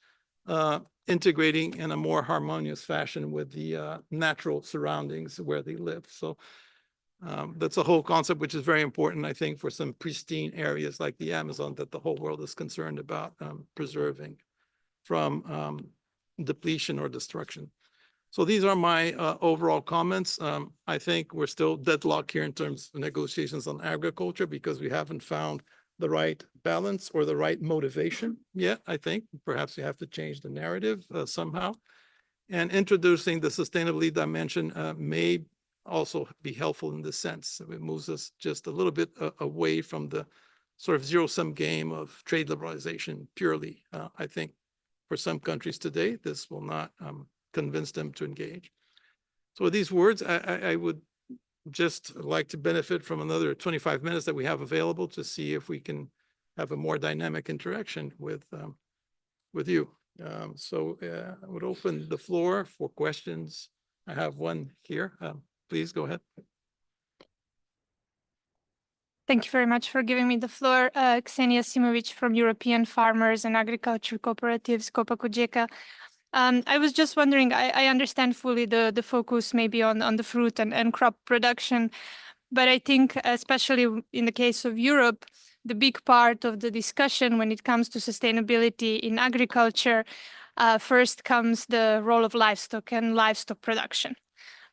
integrating in a more harmonious fashion with the natural surroundings where they live. So that's a whole concept which is very important, I think, for some pristine areas like the Amazon that the whole world is concerned about preserving from depletion or destruction. So these are my overall comments. I think we're still deadlocked here in terms of negotiations on agriculture because we haven't found the right balance or the right motivation yet, I think. Perhaps we have to change the narrative somehow. And introducing the sustainability dimension may also be helpful in this sense. It moves us just a little bit away from the sort of zero-sum game of trade liberalization purely. I think for some countries today, this will not convince them to engage. So with these words, I would just like to benefit from another 25 minutes that we have available to see if we can have a more dynamic interaction with you. So I would open the floor for questions. I have one here. Please go ahead. Thank you very much for giving me the floor. Ksenia Simovic from European Farmers and Agriculture Cooperatives, Copa Cogeca. I was just wondering, I understand fully the focus maybe on the fruit and crop production, but I think especially in the case of Europe, the big part of the discussion when it comes to sustainability in agriculture, first comes the role of livestock and livestock production.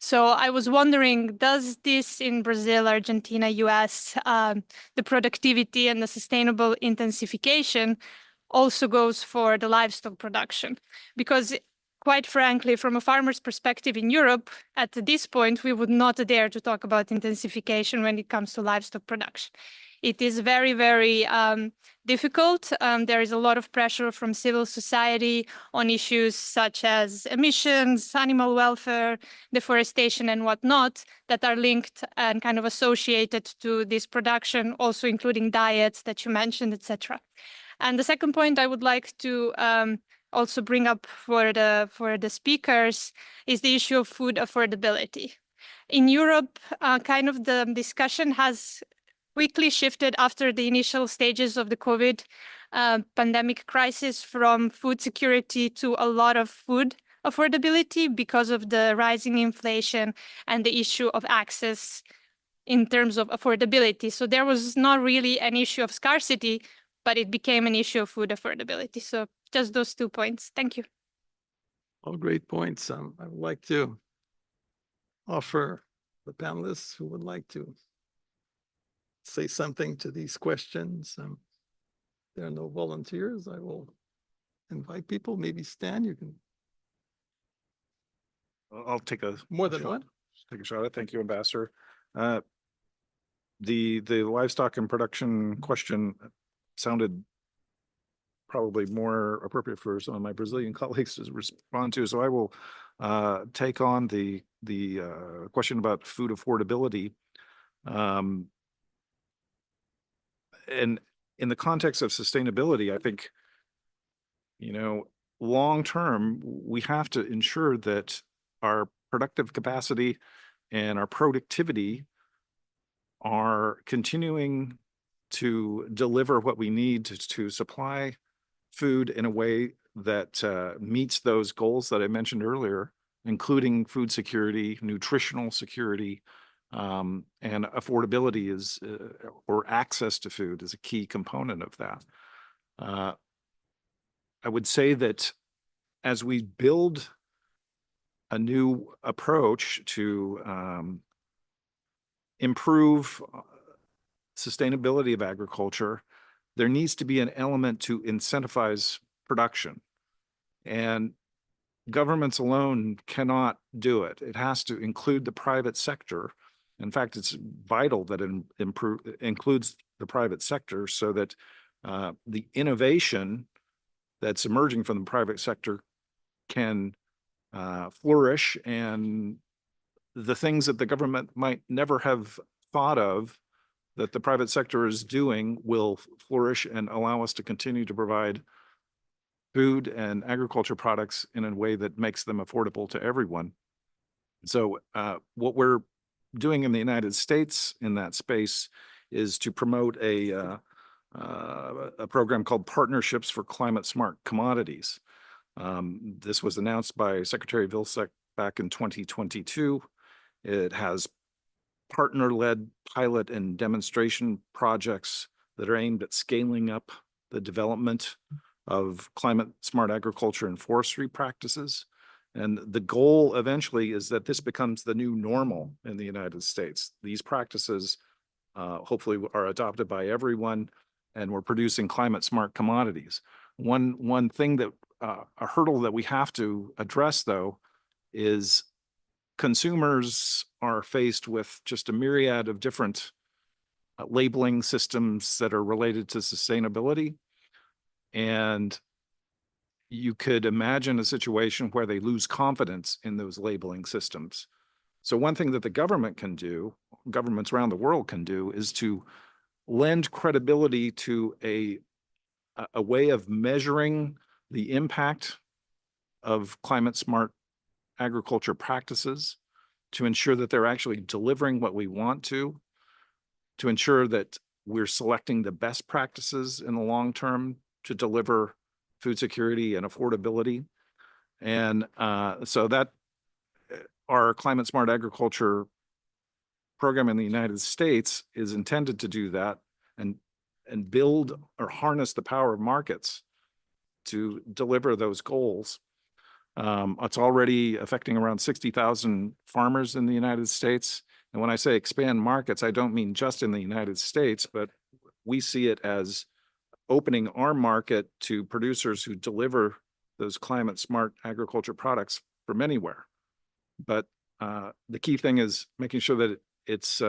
So I was wondering, does this in Brazil, Argentina, US, the productivity and the sustainable intensification also goes for the livestock production? Because quite frankly, from a farmer's perspective in Europe, at this point, we would not dare to talk about intensification when it comes to livestock production. It is very, very difficult. There is a lot of pressure from civil society on issues such as emissions, animal welfare, deforestation, and whatnot that are linked and kind of associated to this production, also including diets that you mentioned, etc. And the second point I would like to also bring up for the speakers is the issue of food affordability. In Europe, kind of the discussion has quickly shifted after the initial stages of the COVID pandemic crisis from food security to a lot of food affordability because of the rising inflation and the issue of access in terms of affordability. So there was not really an issue of scarcity, but it became an issue of food affordability. So just those 2 points. Thank you. All great points. I would like to offer the panelists who would like to say something to these questions. There are no volunteers. I will invite people. Maybe Stan, you can. I'll take a More than shot. one. Take a shot at it. Thank you, Ambassador. The livestock and production question sounded probably more appropriate for some of my Brazilian colleagues to respond to. So I will take on the question about food affordability. And in the context of sustainability, I think, long term, we have to ensure that our productive capacity and our productivity are continuing to deliver what we need to supply food in a way that meets those goals that I mentioned earlier, including food security, nutritional security, and affordability is, or access to food is a key component of that. I would say that as we build a new approach to improve sustainability of agriculture, there needs to be an element to incentivize production. And governments alone cannot do it. It has to include the private sector. In fact, it's vital that it includes the private sector so that the innovation that's emerging from the private sector can flourish, and the things that the government might never have thought of that the private sector is doing will flourish and allow us to continue to provide food and agriculture products in a way that makes them affordable to everyone. So what we're doing in the United States in that space is to promote a program called Partnerships for Climate Smart Commodities. This was announced by Secretary Vilsack back in 2022. It has partner-led pilot and demonstration projects that are aimed at scaling up the development of climate smart agriculture and forestry practices. And the goal eventually is that this becomes the new normal in the United States. These practices hopefully are adopted by everyone, and we're producing climate smart commodities. One thing that a hurdle that we have to address, though, is consumers are faced with just a myriad of different labeling systems that are related to sustainability. And you could imagine a situation where they lose confidence in those labeling systems. So one thing that the government can do, governments around the world can do, is to lend credibility to a way of measuring the impact of climate smart agriculture practices, to ensure that they're actually delivering what we want to ensure that we're selecting the best practices in the long term to deliver food security and affordability. And so that our climate smart agriculture program in the United States is intended to do that and build or harness the power of markets to deliver those goals. It's already affecting around 60,000 farmers in the United States. And when I say expand markets, I don't mean just in the United States, but we see it as opening our market to producers who deliver those climate smart agriculture products from anywhere. But the key thing is making sure that it's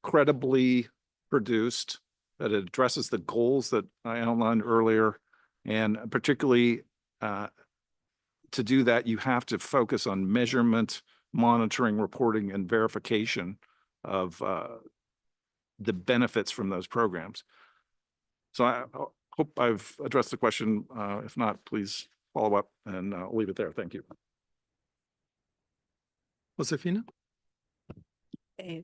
credibly produced, that it addresses the goals that I outlined earlier, and particularly to do that, you have to focus on measurement, monitoring, reporting, and verification of the benefits from those programs. So I hope I've addressed the question. If not, please follow up, and I'll leave it there. Thank you. Josefina?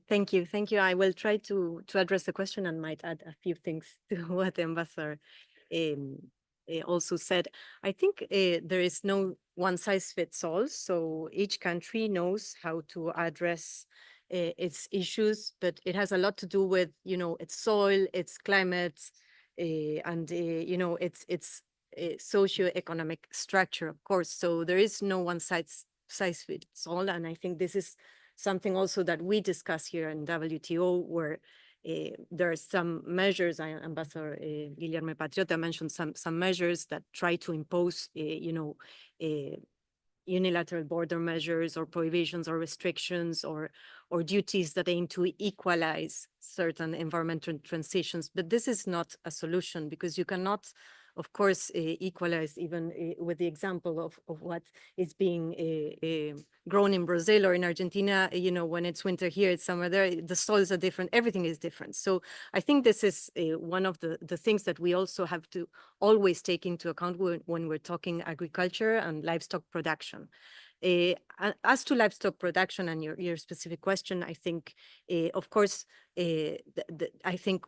Thank you. Thank you. I will try to address the question and might add a few things to what the ambassador also said. I think there is no one size fits all. So each country knows how to address its issues, but it has a lot to do with, its soil, its climate, and, its socioeconomic structure, of course. So there is no one size fits all. And I think this is something also that we discuss here in WTO, where there are some measures. Ambassador Guillermo Patriota mentioned some measures that try to impose, unilateral border measures or prohibitions or restrictions or duties that aim to equalize certain environmental transitions. But this is not a solution, because you cannot, of course, equalize even with the example of what is being grown in Brazil or in Argentina. When it's winter here, it's summer there, the soils are different, everything is different. So I think this is one of the things that we also have to always take into account when we're talking agriculture and livestock production. As to livestock production and your specific question, I think, of course, I think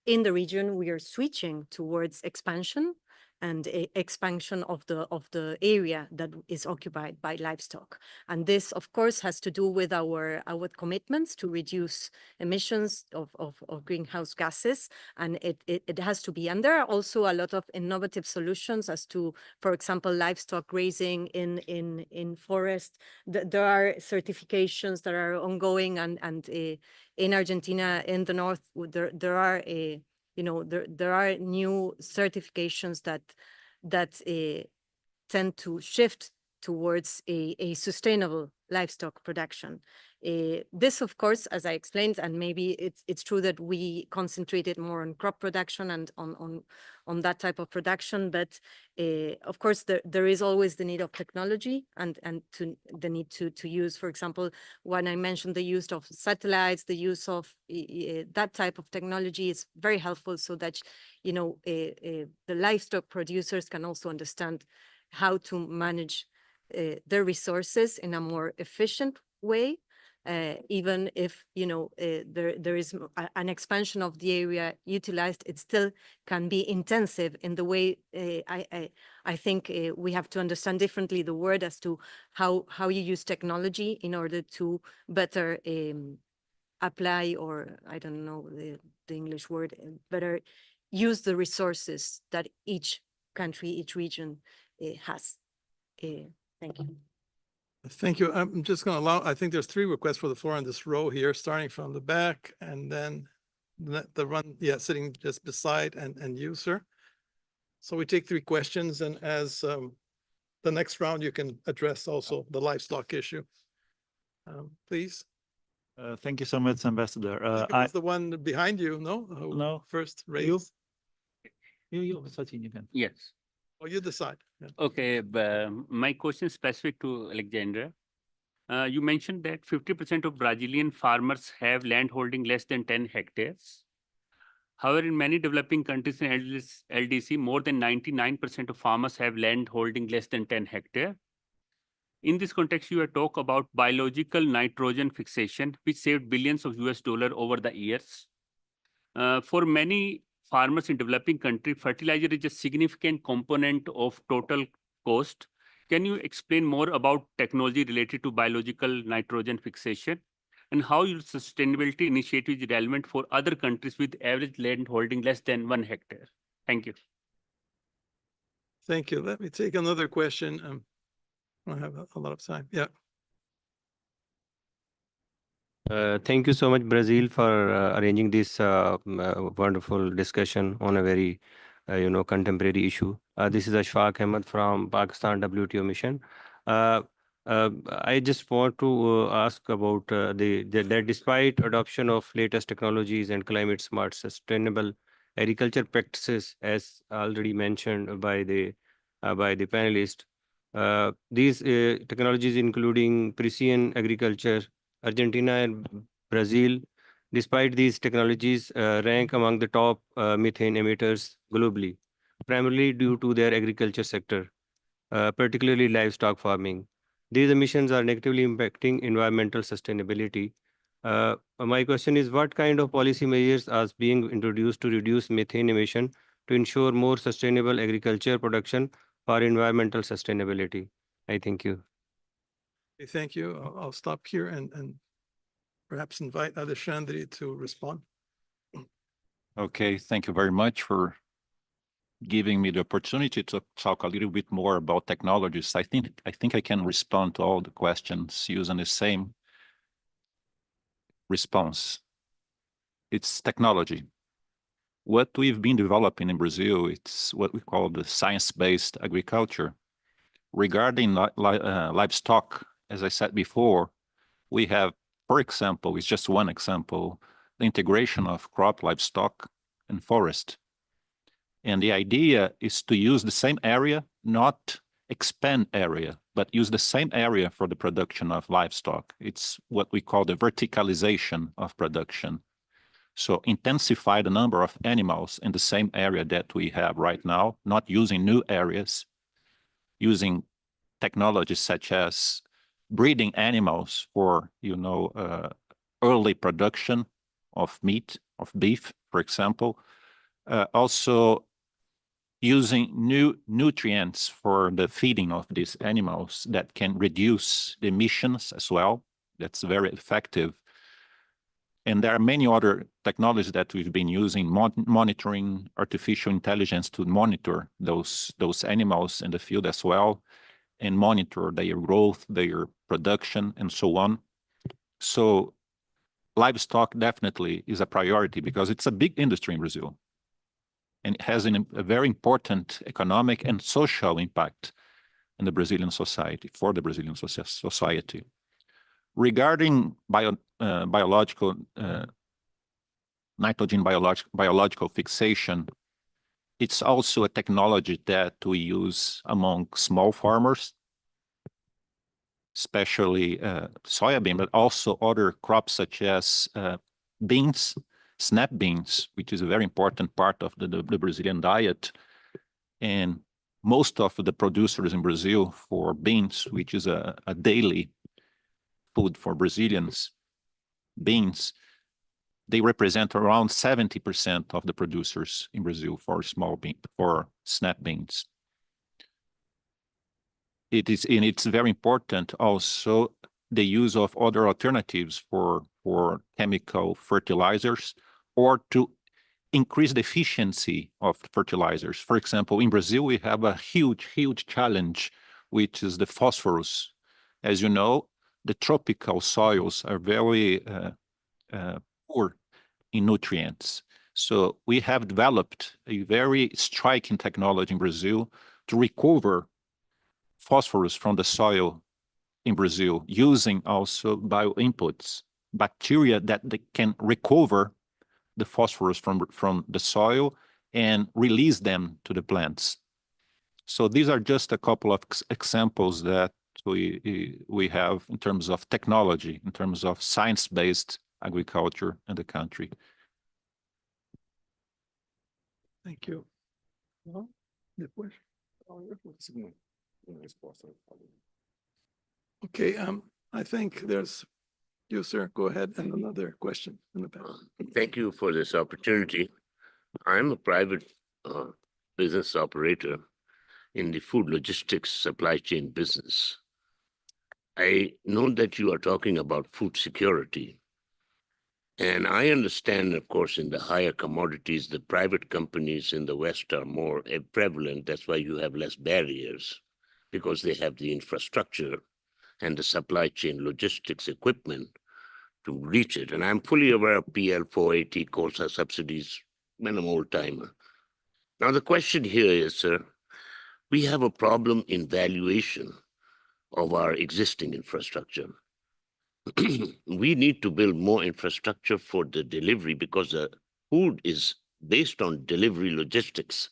in the region, we are switching towards expansion and expansion of the area that is occupied by livestock. And this, of course, has to do with our commitments to reduce emissions of greenhouse gases. And it has to be. And there are also a lot of innovative solutions as to, for example, livestock grazing in forest. There are certifications that are ongoing, and in Argentina, in the north, there are there are new certifications that tend to shift towards a sustainable livestock production. This, of course, as I explained, and maybe it's true that we concentrated more on crop production and on that type of production, but of course there is always the need of technology and the need to use, for example, when I mentioned the use of satellites, the use of that type of technology is very helpful, so that the livestock producers can also understand how to manage their resources in a more efficient way. Even if there is an expansion of the area utilized, it still can be intensive in the way. I think we have to understand differently the word as to how you use technology in order to better apply, or I don't know the English word, better use the resources that each country, each region has. Thank you. Thank you. I'm just going to allow, I think there's 3 requests for the floor in this row here, starting from the back, and then the run, sitting just beside and you, sir. So we take 3 questions, and as the next round, you can address also the livestock issue. Please. Thank you so much, Ambassador. I think it was the one behind you, no? No. First raised. You, Sachin, you can. Yes. Oh, you decide. Yeah. Okay. My question is specific to Alexandra. You mentioned that 50% of Brazilian farmers have land holding less than 10 hectares. However, in many developing countries in LDC, more than 99% of farmers have land holding less than 10 hectares. In this context, you have talked about biological nitrogen fixation, which saved billions of US dollars over the years. For many farmers in developing countries, fertilizer is a significant component of total cost. Can you explain more about technology related to biological nitrogen fixation and how your sustainability initiative is relevant for other countries with average land holding less than 1 hectare? Thank you. Thank you. Let me take another question. I have a lot of time. Yeah. Thank you so much, Brazil, for arranging this wonderful discussion on a very, contemporary issue. This is Ashfaq Ahmed from Pakistan WTO mission. I just want to ask about that despite adoption of latest technologies and climate smart sustainable agriculture practices, as already mentioned by the panelists, these technologies including precision agriculture, Argentina and Brazil, despite these technologies, rank among the top methane emitters globally, primarily due to their agriculture sector, particularly livestock farming. These emissions are negatively impacting environmental sustainability. My question is, what kind of policy measures are being introduced to reduce methane emission to ensure more sustainable agriculture production for environmental sustainability? I thank you. Thank you. I'll stop here and perhaps invite Alexandre to respond. Okay, thank you very much for giving me the opportunity to talk a little bit more about technologies. I think I can respond to all the questions using the same response. It's technology. What we've been developing in Brazil, it's what we call the science-based agriculture. Regarding livestock, as I said before, we have, for example, it's just one example, the integration of crop, livestock, and forest. And the idea is to use the same area, not expand area, but use the same area for the production of livestock. It's what we call the verticalization of production. So intensify the number of animals in the same area that we have right now, not using new areas, using technologies such as breeding animals for, early production of meat, of beef, for example. Also using new nutrients for the feeding of these animals that can reduce the emissions as well. That's very effective. And there are many other technologies that we've been using, monitoring artificial intelligence to monitor those animals in the field as well, and monitor their growth, their production, and so on. So livestock definitely is a priority because it's a big industry in Brazil. And it has a very important economic and social impact in the Brazilian society, for the Brazilian society. Regarding biological nitrogen biological fixation, it's also a technology that we use among small farmers, especially soybean, but also other crops such as beans, snap beans, which is a very important part of the Brazilian diet. And most of the producers in Brazil for beans, which is a daily food for Brazilians, beans, they represent around 70% of the producers in Brazil for snap beans. It's very important also the use of other alternatives for chemical fertilizers, or to increase the efficiency of fertilizers. For example, in Brazil, we have a huge challenge, which is the phosphorus. As you know, the tropical soils are very poor in nutrients. So we have developed a very striking technology in Brazil to recover phosphorus from the soil in Brazil, using also bioinputs, bacteria that they can recover the phosphorus from the soil and release them to the plants. So these are just a couple of examples that we have in terms of technology, in terms of science-based agriculture in the country. Thank you. Okay, I think there's you, sir. Go ahead, and another question in the back. Thank you for this opportunity. I'm a private business operator in the food logistics supply chain business. I know that you are talking about food security. And I understand, of course, in the higher commodities, the private companies in the West are more prevalent. That's why you have less barriers, because they have the infrastructure and the supply chain logistics equipment to reach it. And I'm fully aware of PL 480 COSA subsidies, and I'm an old timer. Now, the question here is, sir, we have a problem in valuation of our existing infrastructure. We need to build more infrastructure for the delivery, because the food is based on delivery logistics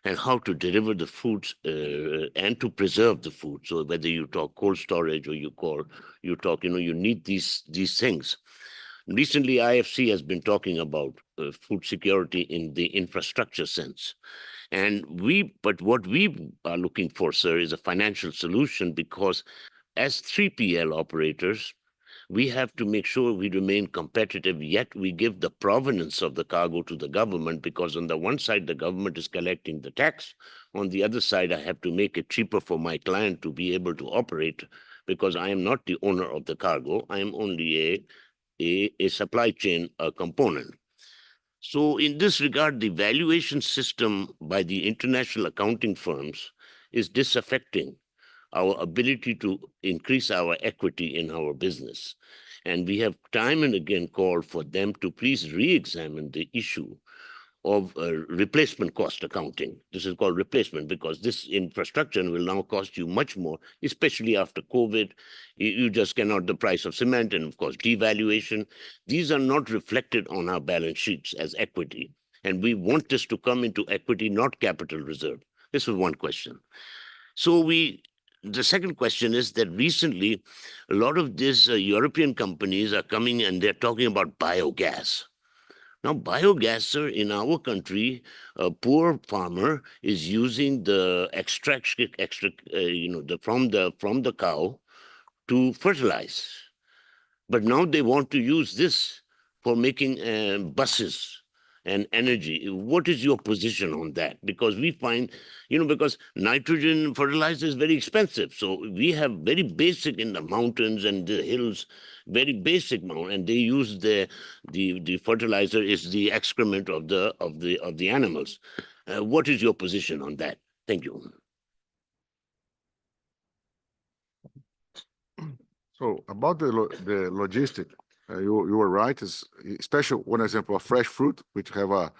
and how to deliver the foods and to preserve the food. So whether you talk cold storage or you talk, you need these things. Recently, IFC has been talking about food security in the infrastructure sense. But what we are looking for, sir, is a financial solution, because as 3PL operators, we have to make sure we remain competitive, yet we give the provenance of the cargo to the government, because on the one side, the government is collecting the tax. On the other side, I have to make it cheaper for my client to be able to operate, because I am not the owner of the cargo. I am only a supply chain component. So in this regard, the valuation system by the international accounting firms is disaffecting our ability to increase our equity in our business. And we have time and again called for them to please re-examine the issue of replacement cost accounting. This is called replacement, because this infrastructure will now cost you much more, especially after COVID. You just cannot, the price of cement and of course devaluation. These are not reflected on our balance sheets as equity. And we want this to come into equity, not capital reserve. This is one question. So the second question is that recently, a lot of these European companies are coming and they're talking about biogas. Now, biogas, sir, in our country, a poor farmer is using the extraction, from the cow to fertilize. But now they want to use this for making buses and energy. What is your position on that? Because we find, because nitrogen fertilizer is very expensive. So we have very basic in the mountains and the hills, very basic and they use the fertilizer is the excrement of the animals. What is your position on that? Thank you. So about the logistic, you were right. Especially one example of fresh fruit, which have a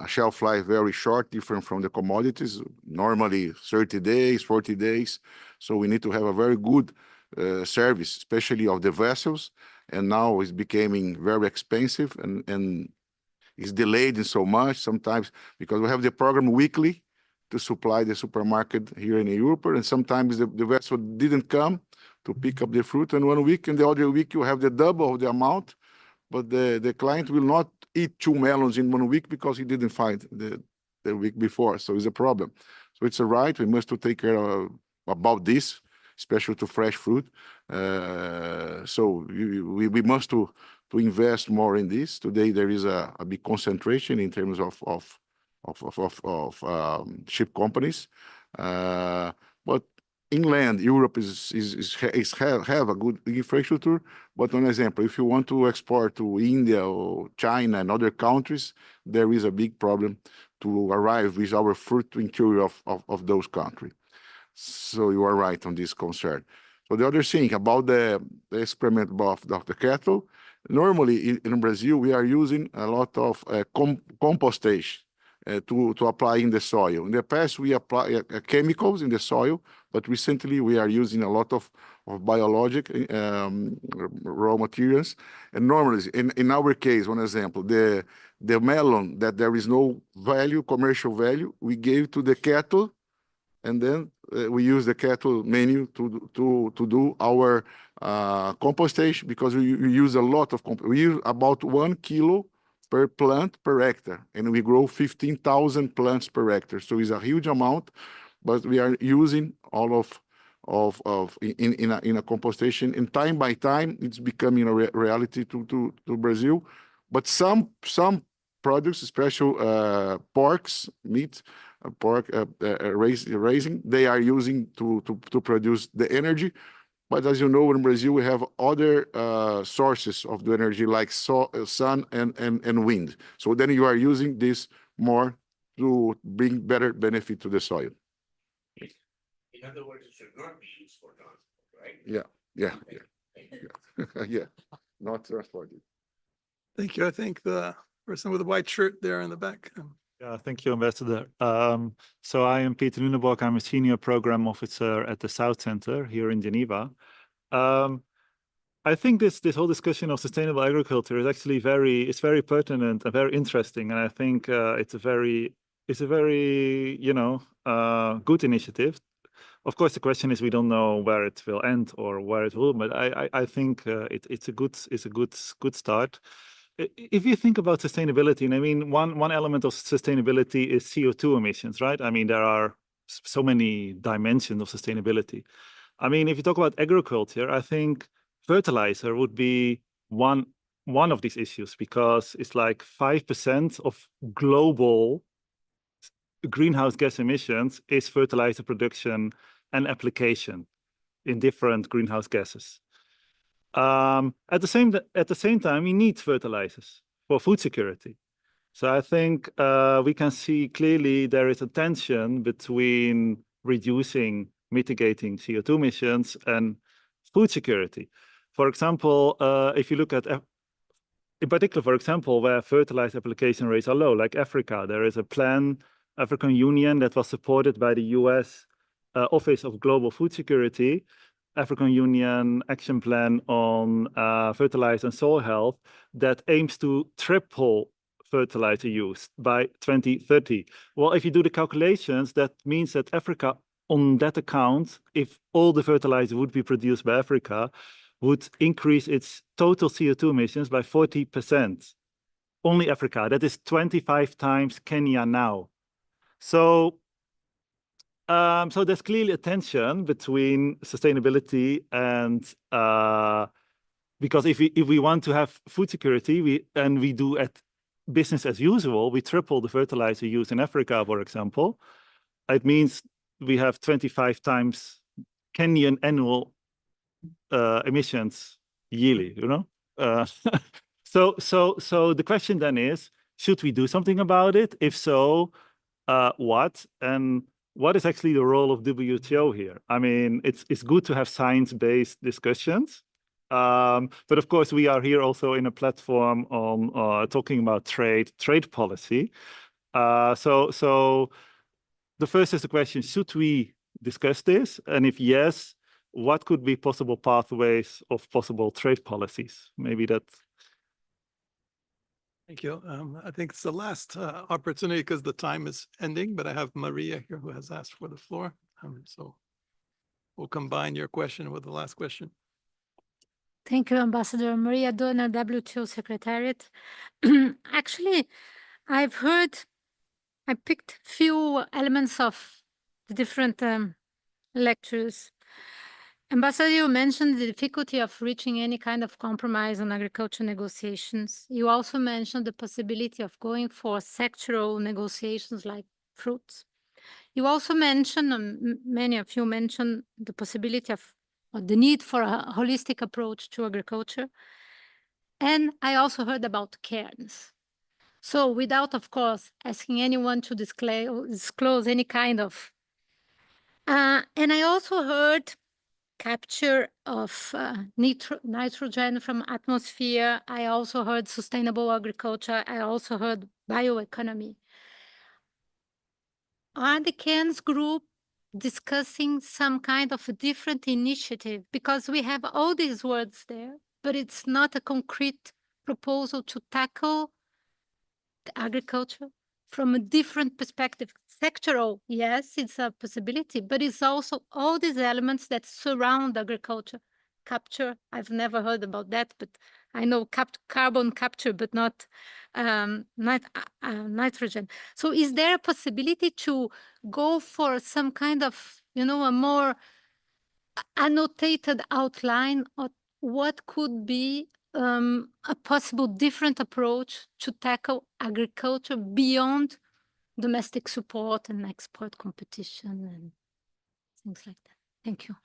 shelf life very short, different from the commodities, normally 30 days, 40 days. So we need to have a very good service, especially of the vessels. And now it's becoming very expensive and it's delayed in so much sometimes because we have the program weekly to supply the supermarket here in Europe. And sometimes the vessel didn't come to pick up the fruit in 1 week, and the other week you have the double of the amount, but the client will not eat 2 melons in 1 week because he didn't find the week before. So it's a problem. So it's a right. We must to take care about this, especially to fresh fruit. So we must to invest more in this. Today there is a big concentration in terms of ship companies, but inland Europe have a good infrastructure. But an example, if you want to export to India or China and other countries, there is a big problem to arrive with our fruit to interior of those countries. So you are right on this concern. So the other thing about the excrement of the cattle, normally in Brazil, we are using a lot of compostage to apply in the soil. In the past, we apply chemicals in the soil, but recently we are using a lot of biologic raw materials. And normally, in our case, one example, the melon that there is no value, commercial value, we gave to the cattle, and then we use the cattle menu to do our compostage because we use a lot of we use about 1 kilo per plant per hectare, and we grow 15,000 plants per hectare. So it's a huge amount, but we are using all of in a compostation, and time by time it's becoming a reality to Brazil. But some products, especially porks, meat, pork raising, they are using to produce the energy. But as you know, in Brazil, we have other sources of the energy like sun and wind. So then you are using this more to bring better benefit to the soil. In other words, it should not be used for transport, right? Yeah, not transported. Thank you. I think the person with the white shirt there in the back. Yeah, thank you, Ambassador. So I am Peter Lunebock. I'm a senior program officer at the South Center here in Geneva. I think this whole discussion of sustainable agriculture is actually very pertinent and very interesting, and I think it's a very good initiative. Of course, the question is we don't know where it will end or where it will, but I think it's a good start. If you think about sustainability, and I mean, one element of sustainability is CO2 emissions, right? I mean, there are so many dimensions of sustainability. I mean, if you talk about agriculture, I think fertilizer would be one of these issues because it's like 5% of global greenhouse gas emissions is fertilizer production and application in different greenhouse gases. At the same time, we need fertilizers for food security. So I think we can see clearly there is a tension between mitigating CO2 emissions and food security. For example, if you look at, in particular, for example, where fertilizer application rates are low, like Africa, there is a plan, African Union, that was supported by the US Office of Global Food Security, African Union Action Plan on Fertilizer and Soil Health that aims to triple fertilizer use by 2030. Well, if you do the calculations, that means that Africa, on that account, if all the fertilizer would be produced by Africa, would increase its total CO2 emissions by 40%. Only Africa. That is 25 times Kenya now. So there's clearly a tension between sustainability and because if we want to have food security, we do at business as usual, we triple the fertilizer use in Africa, for example, it means we have 25 times Kenyan annual emissions yearly, you know? So the question then is, should we do something about it? If so, what? And what is actually the role of WTO here? I mean, it's good to have science-based discussions, but of course we are here also in a platform on talking about trade policy. So the first is the question: should we discuss this? And if yes, what could be possible pathways of possible trade policies? Maybe that. Thank you. I think it's the last opportunity because the time is ending, but I have Maria here who has asked for the floor. So we'll combine your question with the last question. Thank you, Ambassador. Maria Donner, WTO Secretariat. Actually, I picked few elements of the different lectures. Ambassador, you mentioned the difficulty of reaching any kind of compromise on agriculture negotiations. You also mentioned the possibility of going for sectoral negotiations like fruits. You also mentioned, many of you mentioned, the possibility of or the need for a holistic approach to agriculture. And I also heard about cairns. So without, of course, asking anyone to disclose any kind of. And I also heard capture of nitrogen from atmosphere. I also heard sustainable agriculture. I also heard bioeconomy. Are the cairns group discussing some kind of a different initiative? Because we have all these words there, but it's not a concrete proposal to tackle the agriculture from a different perspective. Sectoral, yes, it's a possibility, but it's also all these elements that surround agriculture. Capture, I've never heard about that, but I know carbon capture, but not nitrogen. So is there a possibility to go for some kind of, a more annotated outline of what could be a possible different approach to tackle agriculture beyond domestic support and export competition and things like that? Thank you.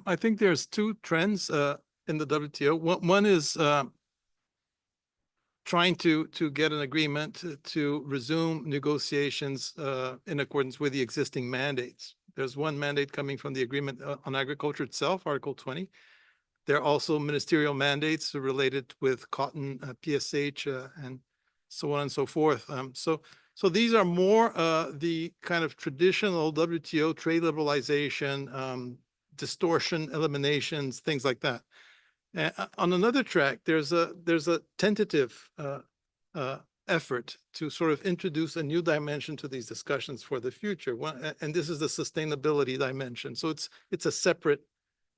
I think there's two trends in the WTO. One is trying to get an agreement to resume negotiations in accordance with the existing mandates. There's one mandate coming from the agreement on agriculture itself, Article 20. There are also ministerial mandates related with cotton, PSH, and so on and so forth. So these are more the kind of traditional WTO trade liberalization, distortion, eliminations, things like that. On another track, there's a tentative effort to sort of introduce a new dimension to these discussions for the future. And this is the sustainability dimension. So it's a separate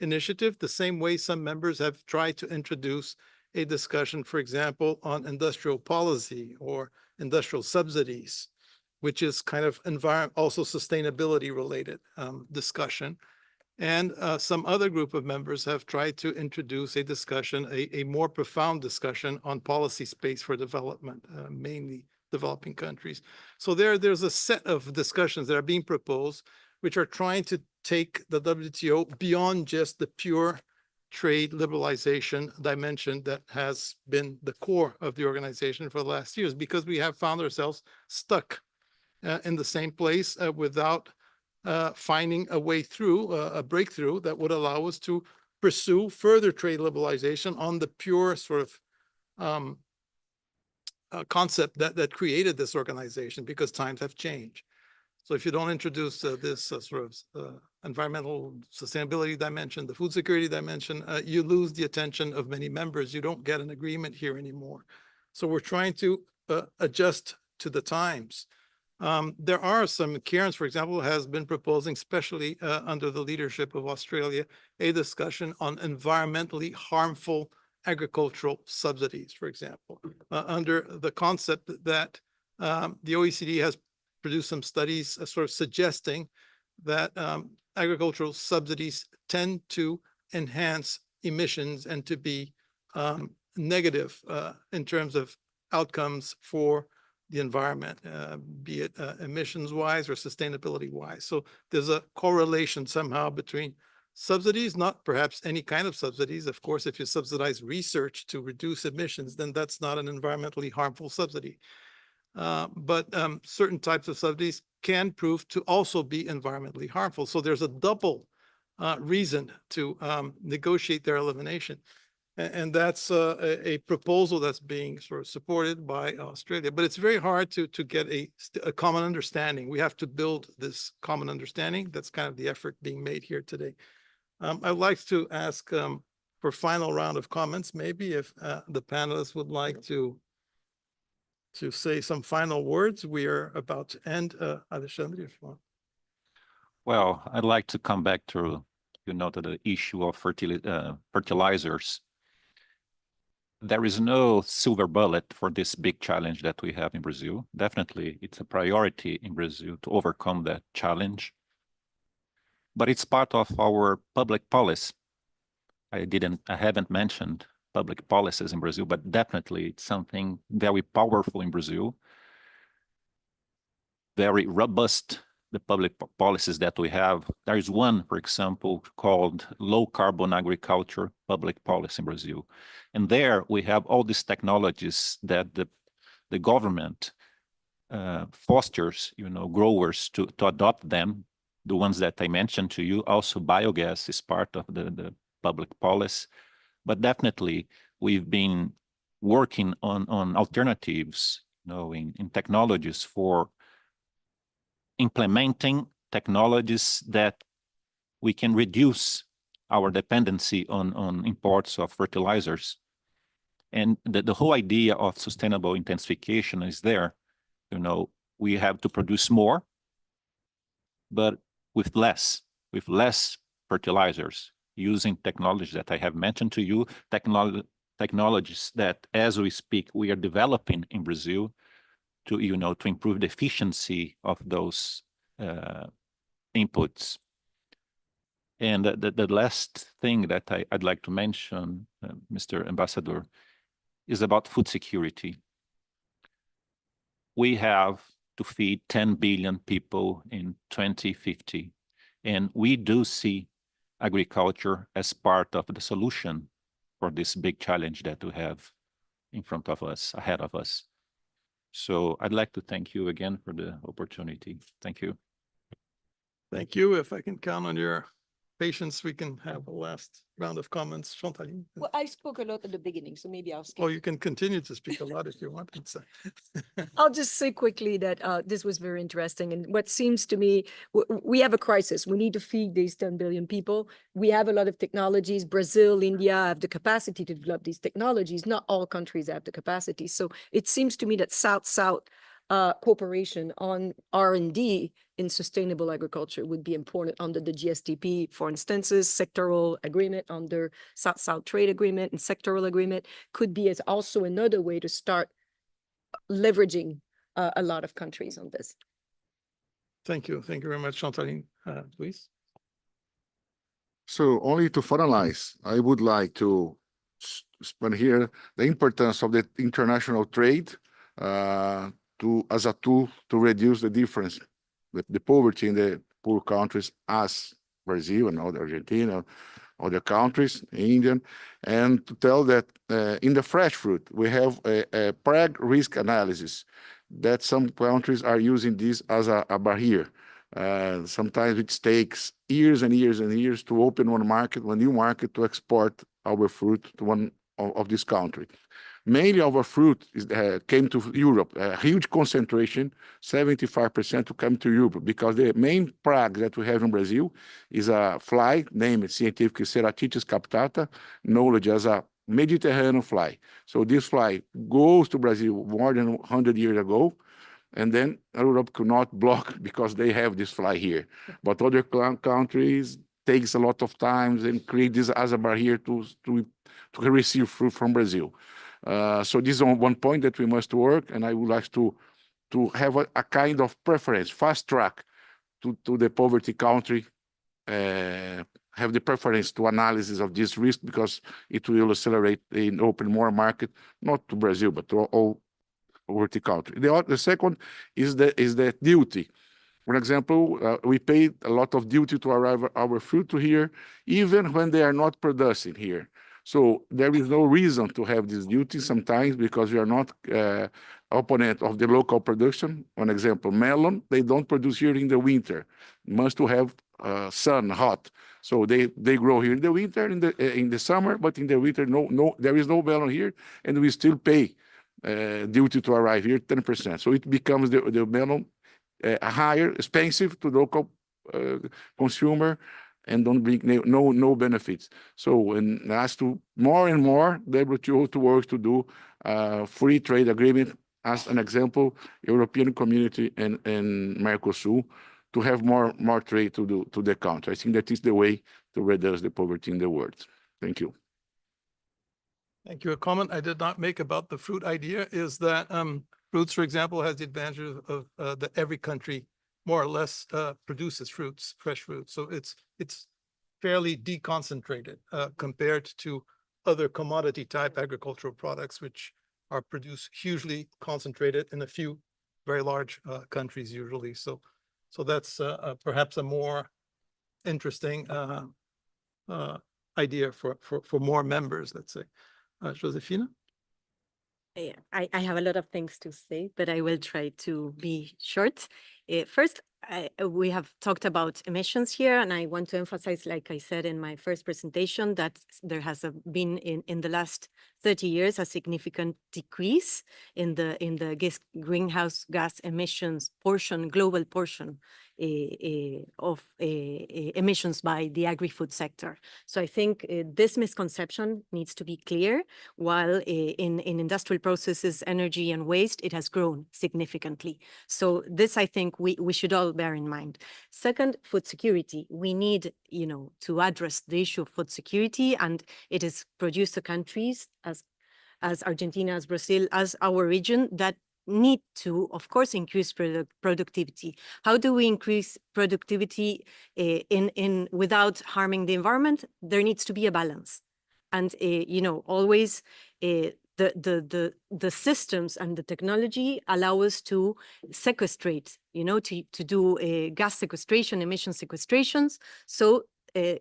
initiative, the same way some members have tried to introduce a discussion, for example, on industrial policy or industrial subsidies, which is kind of also sustainability related discussion. And some other group of members have tried to introduce a discussion, a more profound discussion on policy space for development, mainly developing countries. So there's a set of discussions that are being proposed, which are trying to take the WTO beyond just the pure trade liberalization dimension that has been the core of the organization for the last years, because we have found ourselves stuck in the same place without finding a way through, a breakthrough that would allow us to pursue further trade liberalization on the pure sort of concept that created this organization, because times have changed. So if you don't introduce this sort of environmental sustainability dimension, the food security dimension, you lose the attention of many members. You don't get an agreement here anymore. So we're trying to adjust to the times. There are some, Cairns, for example, has been proposing, especially under the leadership of Australia, a discussion on environmentally harmful agricultural subsidies, for example, under the concept that the OECD has produced some studies sort of suggesting that agricultural subsidies tend to enhance emissions and to be negative in terms of outcomes for the environment, be it emissions-wise or sustainability-wise. So there's a correlation somehow between subsidies, not perhaps any kind of subsidies. Of course, if you subsidize research to reduce emissions, then that's not an environmentally harmful subsidy. But certain types of subsidies can prove to also be environmentally harmful. So there's a double reason to negotiate their elimination. And that's a proposal that's being sort of supported by Australia. But it's very hard to get a common understanding. We have to build this common understanding. That's kind of the effort being made here today. I'd like to ask for final round of comments, maybe if the panelists would like to say some final words. We are about to end. Alexandre, if you want. Well, I'd like to come back to, to the issue of fertilizers. There is no silver bullet for this big challenge that we have in Brazil. Definitely, it's a priority in Brazil to overcome that challenge. But it's part of our public policy. I haven't mentioned public policies in Brazil, but definitely it's something very powerful in Brazil. Very robust, the public policies that we have. There is one, for example, called low carbon agriculture public policy in Brazil. And there we have all these technologies that the government fosters, growers to adopt them. The ones that I mentioned to you, also biogas is part of the public policy. But definitely we've been working on alternatives, in technologies for implementing technologies that we can reduce our dependency on imports of fertilizers. And the whole idea of sustainable intensification is there. We have to produce more, but with less fertilizers, using technologies that I have mentioned to you, technologies that, as we speak, we are developing in Brazil to improve the efficiency of those inputs. And the last thing that I'd like to mention, Mr. Ambassador, is about food security. We have to feed 10 billion people in 2050, and we do see agriculture as part of the solution for this big challenge that we have in front of us, ahead of us. So I'd like to thank you again for the opportunity. Thank you. Thank you. If I can count on your patience, we can have a last round of comments. Chantaline. Well, I spoke a lot at the beginning, so maybe I'll skip. Oh, you can continue to speak a lot if you want. I'll just say quickly that this was very interesting. And what seems to me, we have a crisis. We need to feed these 10 billion people. We have a lot of technologies. Brazil, India have the capacity to develop these technologies. Not all countries have the capacity. So it seems to me that South-South cooperation on R&D in sustainable agriculture would be important under the GSTP, for instances, sectoral agreement under South-South trade agreement and sectoral agreement could be as also another way to start leveraging a lot of countries on this. Thank you. Thank you very much, Chantaline. Please. So only to finalize, I would like to spend here the importance of the international trade as a tool to reduce the difference with the poverty in the poor countries as Brazil and other Argentina, other countries, India, and to tell that in the fresh fruit, we have a PRAG risk analysis that some countries are using this as a barrier. Sometimes it takes years and years and years to open one new market to export our fruit to one of this country. Mainly our fruit came to Europe, a huge concentration, 75% to come to Europe, because the main plague that we have in Brazil is a fly named scientifically Ceratitis captata, knowledge as a Mediterranean fly. So this fly goes to Brazil more than 100 years ago, and then Europe could not block because they have this fly here. But other countries takes a lot of time and create this as a barrier to receive fruit from Brazil. So this is one point that we must work, and I would like to have a kind of preference, fast track to the poverty country, have the preference to analysis of this risk because it will accelerate and open more market, not to Brazil, but to all horticulture. The second is the duty. For example, we pay a lot of duty to arrive our fruit to here, even when they are not producing here. So there is no reason to have this duty sometimes because we are not opponent of the local production. One example, melon, they don't produce here in the winter. Must to have sun, hot. So they grow here in the winter, in the summer, but in the winter, there is no melon here, and we still pay duty to arrive here 10%. So it becomes the melon higher, expensive to local consumer, and don't bring no benefits. So and as to more and more WTO to work to do free trade agreement, as an example, European Community and Mercosur, to have more trade to the country. I think that is the way to reduce the poverty in the world. Thank you. Thank you. A comment I did not make about the fruit idea is that fruits, for example, has the advantage of that every country more or less produces fruits, fresh fruits. So it's fairly deconcentrated compared to other commodity type agricultural products, which are produced hugely concentrated in a few very large countries usually. So that's perhaps a more interesting idea for more members, let's say. Josefina? Yeah, I have a lot of things to say, but I will try to be short. First, we have talked about emissions here, and I want to emphasize, like I said in my first presentation, that there has been in the last 30 years a significant decrease in the greenhouse gas emissions portion, global portion of emissions by the agri-food sector. So I think this misconception needs to be clear. While in industrial processes, energy and waste, it has grown significantly. So this, I think, we should all bear in mind. Second, food security. We need, to address the issue of food security, and it is producer countries as Argentina, as Brazil, as our region that need to, of course, increase productivity. How do we increase productivity without harming the environment? There needs to be a balance. And, always the systems and the technology allow us to sequestrate, to do gas sequestration, emission sequestrations. So the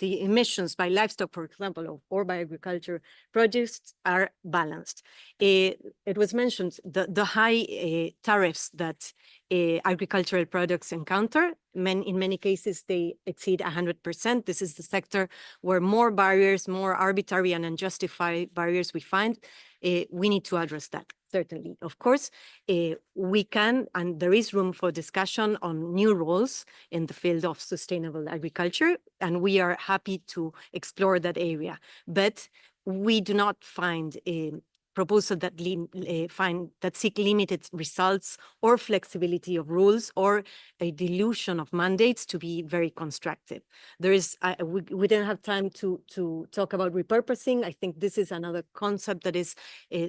emissions by livestock, for example, or by agriculture produce are balanced. It was mentioned the high tariffs that agricultural products encounter. In many cases, they exceed 100%. This is the sector where more barriers, more arbitrary and unjustified barriers we find. We need to address that, certainly. Of course, we can, and there is room for discussion on new roles in the field of sustainable agriculture, and we are happy to explore that area. But we do not find a proposal that seek limited results or flexibility of rules or a dilution of mandates to be very constructive. There is, we didn't have time to talk about repurposing. I think this is another concept that is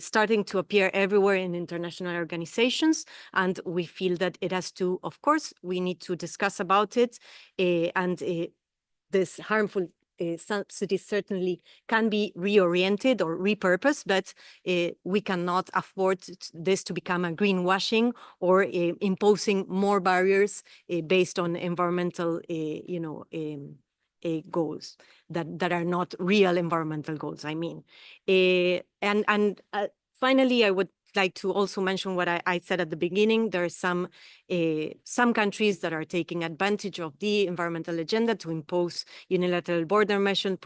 starting to appear everywhere in international organizations, and we feel that it has to, of course, we need to discuss about it, and this harmful subsidies certainly can be reoriented or repurposed, but we cannot afford this to become a greenwashing or imposing more barriers based on environmental, goals that are not real environmental goals, I mean. And finally, I would like to also mention what I said at the beginning. There are some countries that are taking advantage of the environmental agenda to impose unilateral border measures,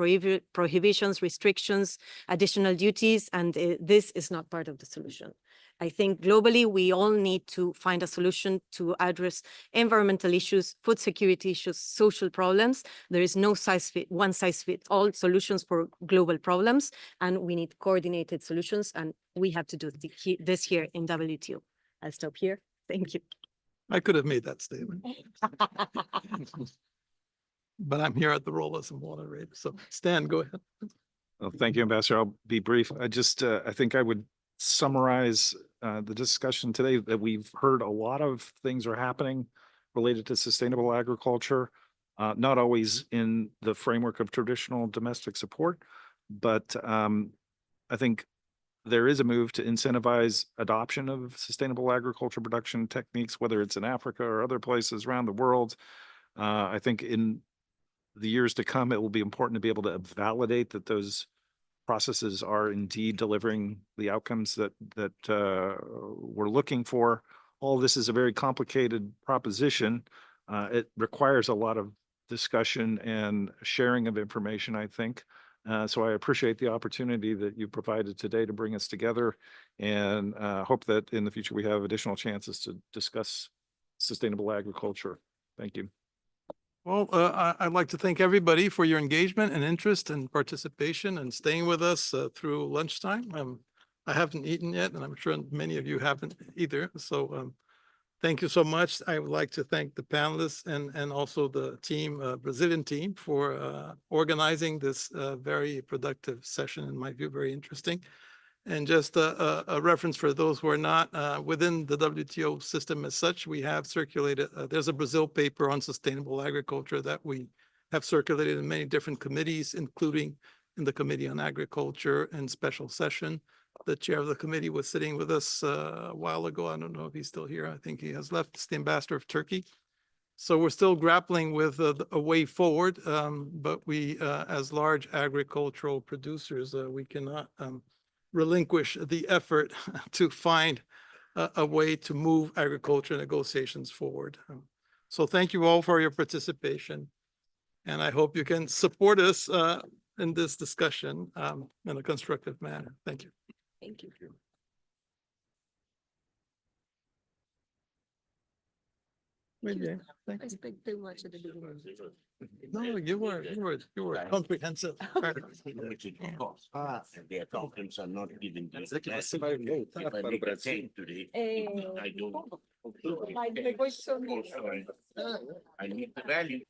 prohibitions, restrictions, additional duties, and this is not part of the solution. I think globally, we all need to find a solution to address environmental issues, food security issues, social problems. There is no one size fits all solutions for global problems, and we need coordinated solutions, and we have to do this here in WTO. I'll stop here. Thank you. I could have made that statement. But I'm here at the role as a moderator. So Stan, go ahead. Well, thank you, Ambassador. I'll be brief. I think I would summarize the discussion today that we've heard a lot of things are happening related to sustainable agriculture, not always in the framework of traditional domestic support, but I think there is a move to incentivize adoption of sustainable agriculture production techniques, whether it's in Africa or other places around the world. I think in the years to come, it will be important to be able to validate that those processes are indeed delivering the outcomes that we're looking for. All this is a very complicated proposition. It requires a lot of discussion and sharing of information, I think. So I appreciate the opportunity that you provided today to bring us together, and hope that in the future we have additional chances to discuss sustainable agriculture. Thank you. Well, I'd like to thank everybody for your engagement and interest and participation and staying with us through lunchtime. I haven't eaten yet, and I'm sure many of you haven't either. So thank you so much. I would like to thank the panelists and also the team, Brazilian team, for organizing this very productive session, in my view, very interesting. And just a reference for those who are not within the WTO system as such, we have circulated, there's a Brazil paper on sustainable agriculture that we have circulated in many different committees, including in the Committee on Agriculture and special session. The chair of the committee was sitting with us a while ago. I don't know if he's still here. I think he has left. It's the ambassador of Turkey. So we're still grappling with a way forward, but we, as large agricultural producers, we cannot relinquish the effort to find a way to move agriculture negotiations forward. So thank you all for your participation. And I hope you can support us in this discussion in a constructive manner. Thank you. Thank you. Maybe. I speak too much at the beginning. No, you were comprehensive. The accountants are not giving the if I make a change today, I don't. I need the value.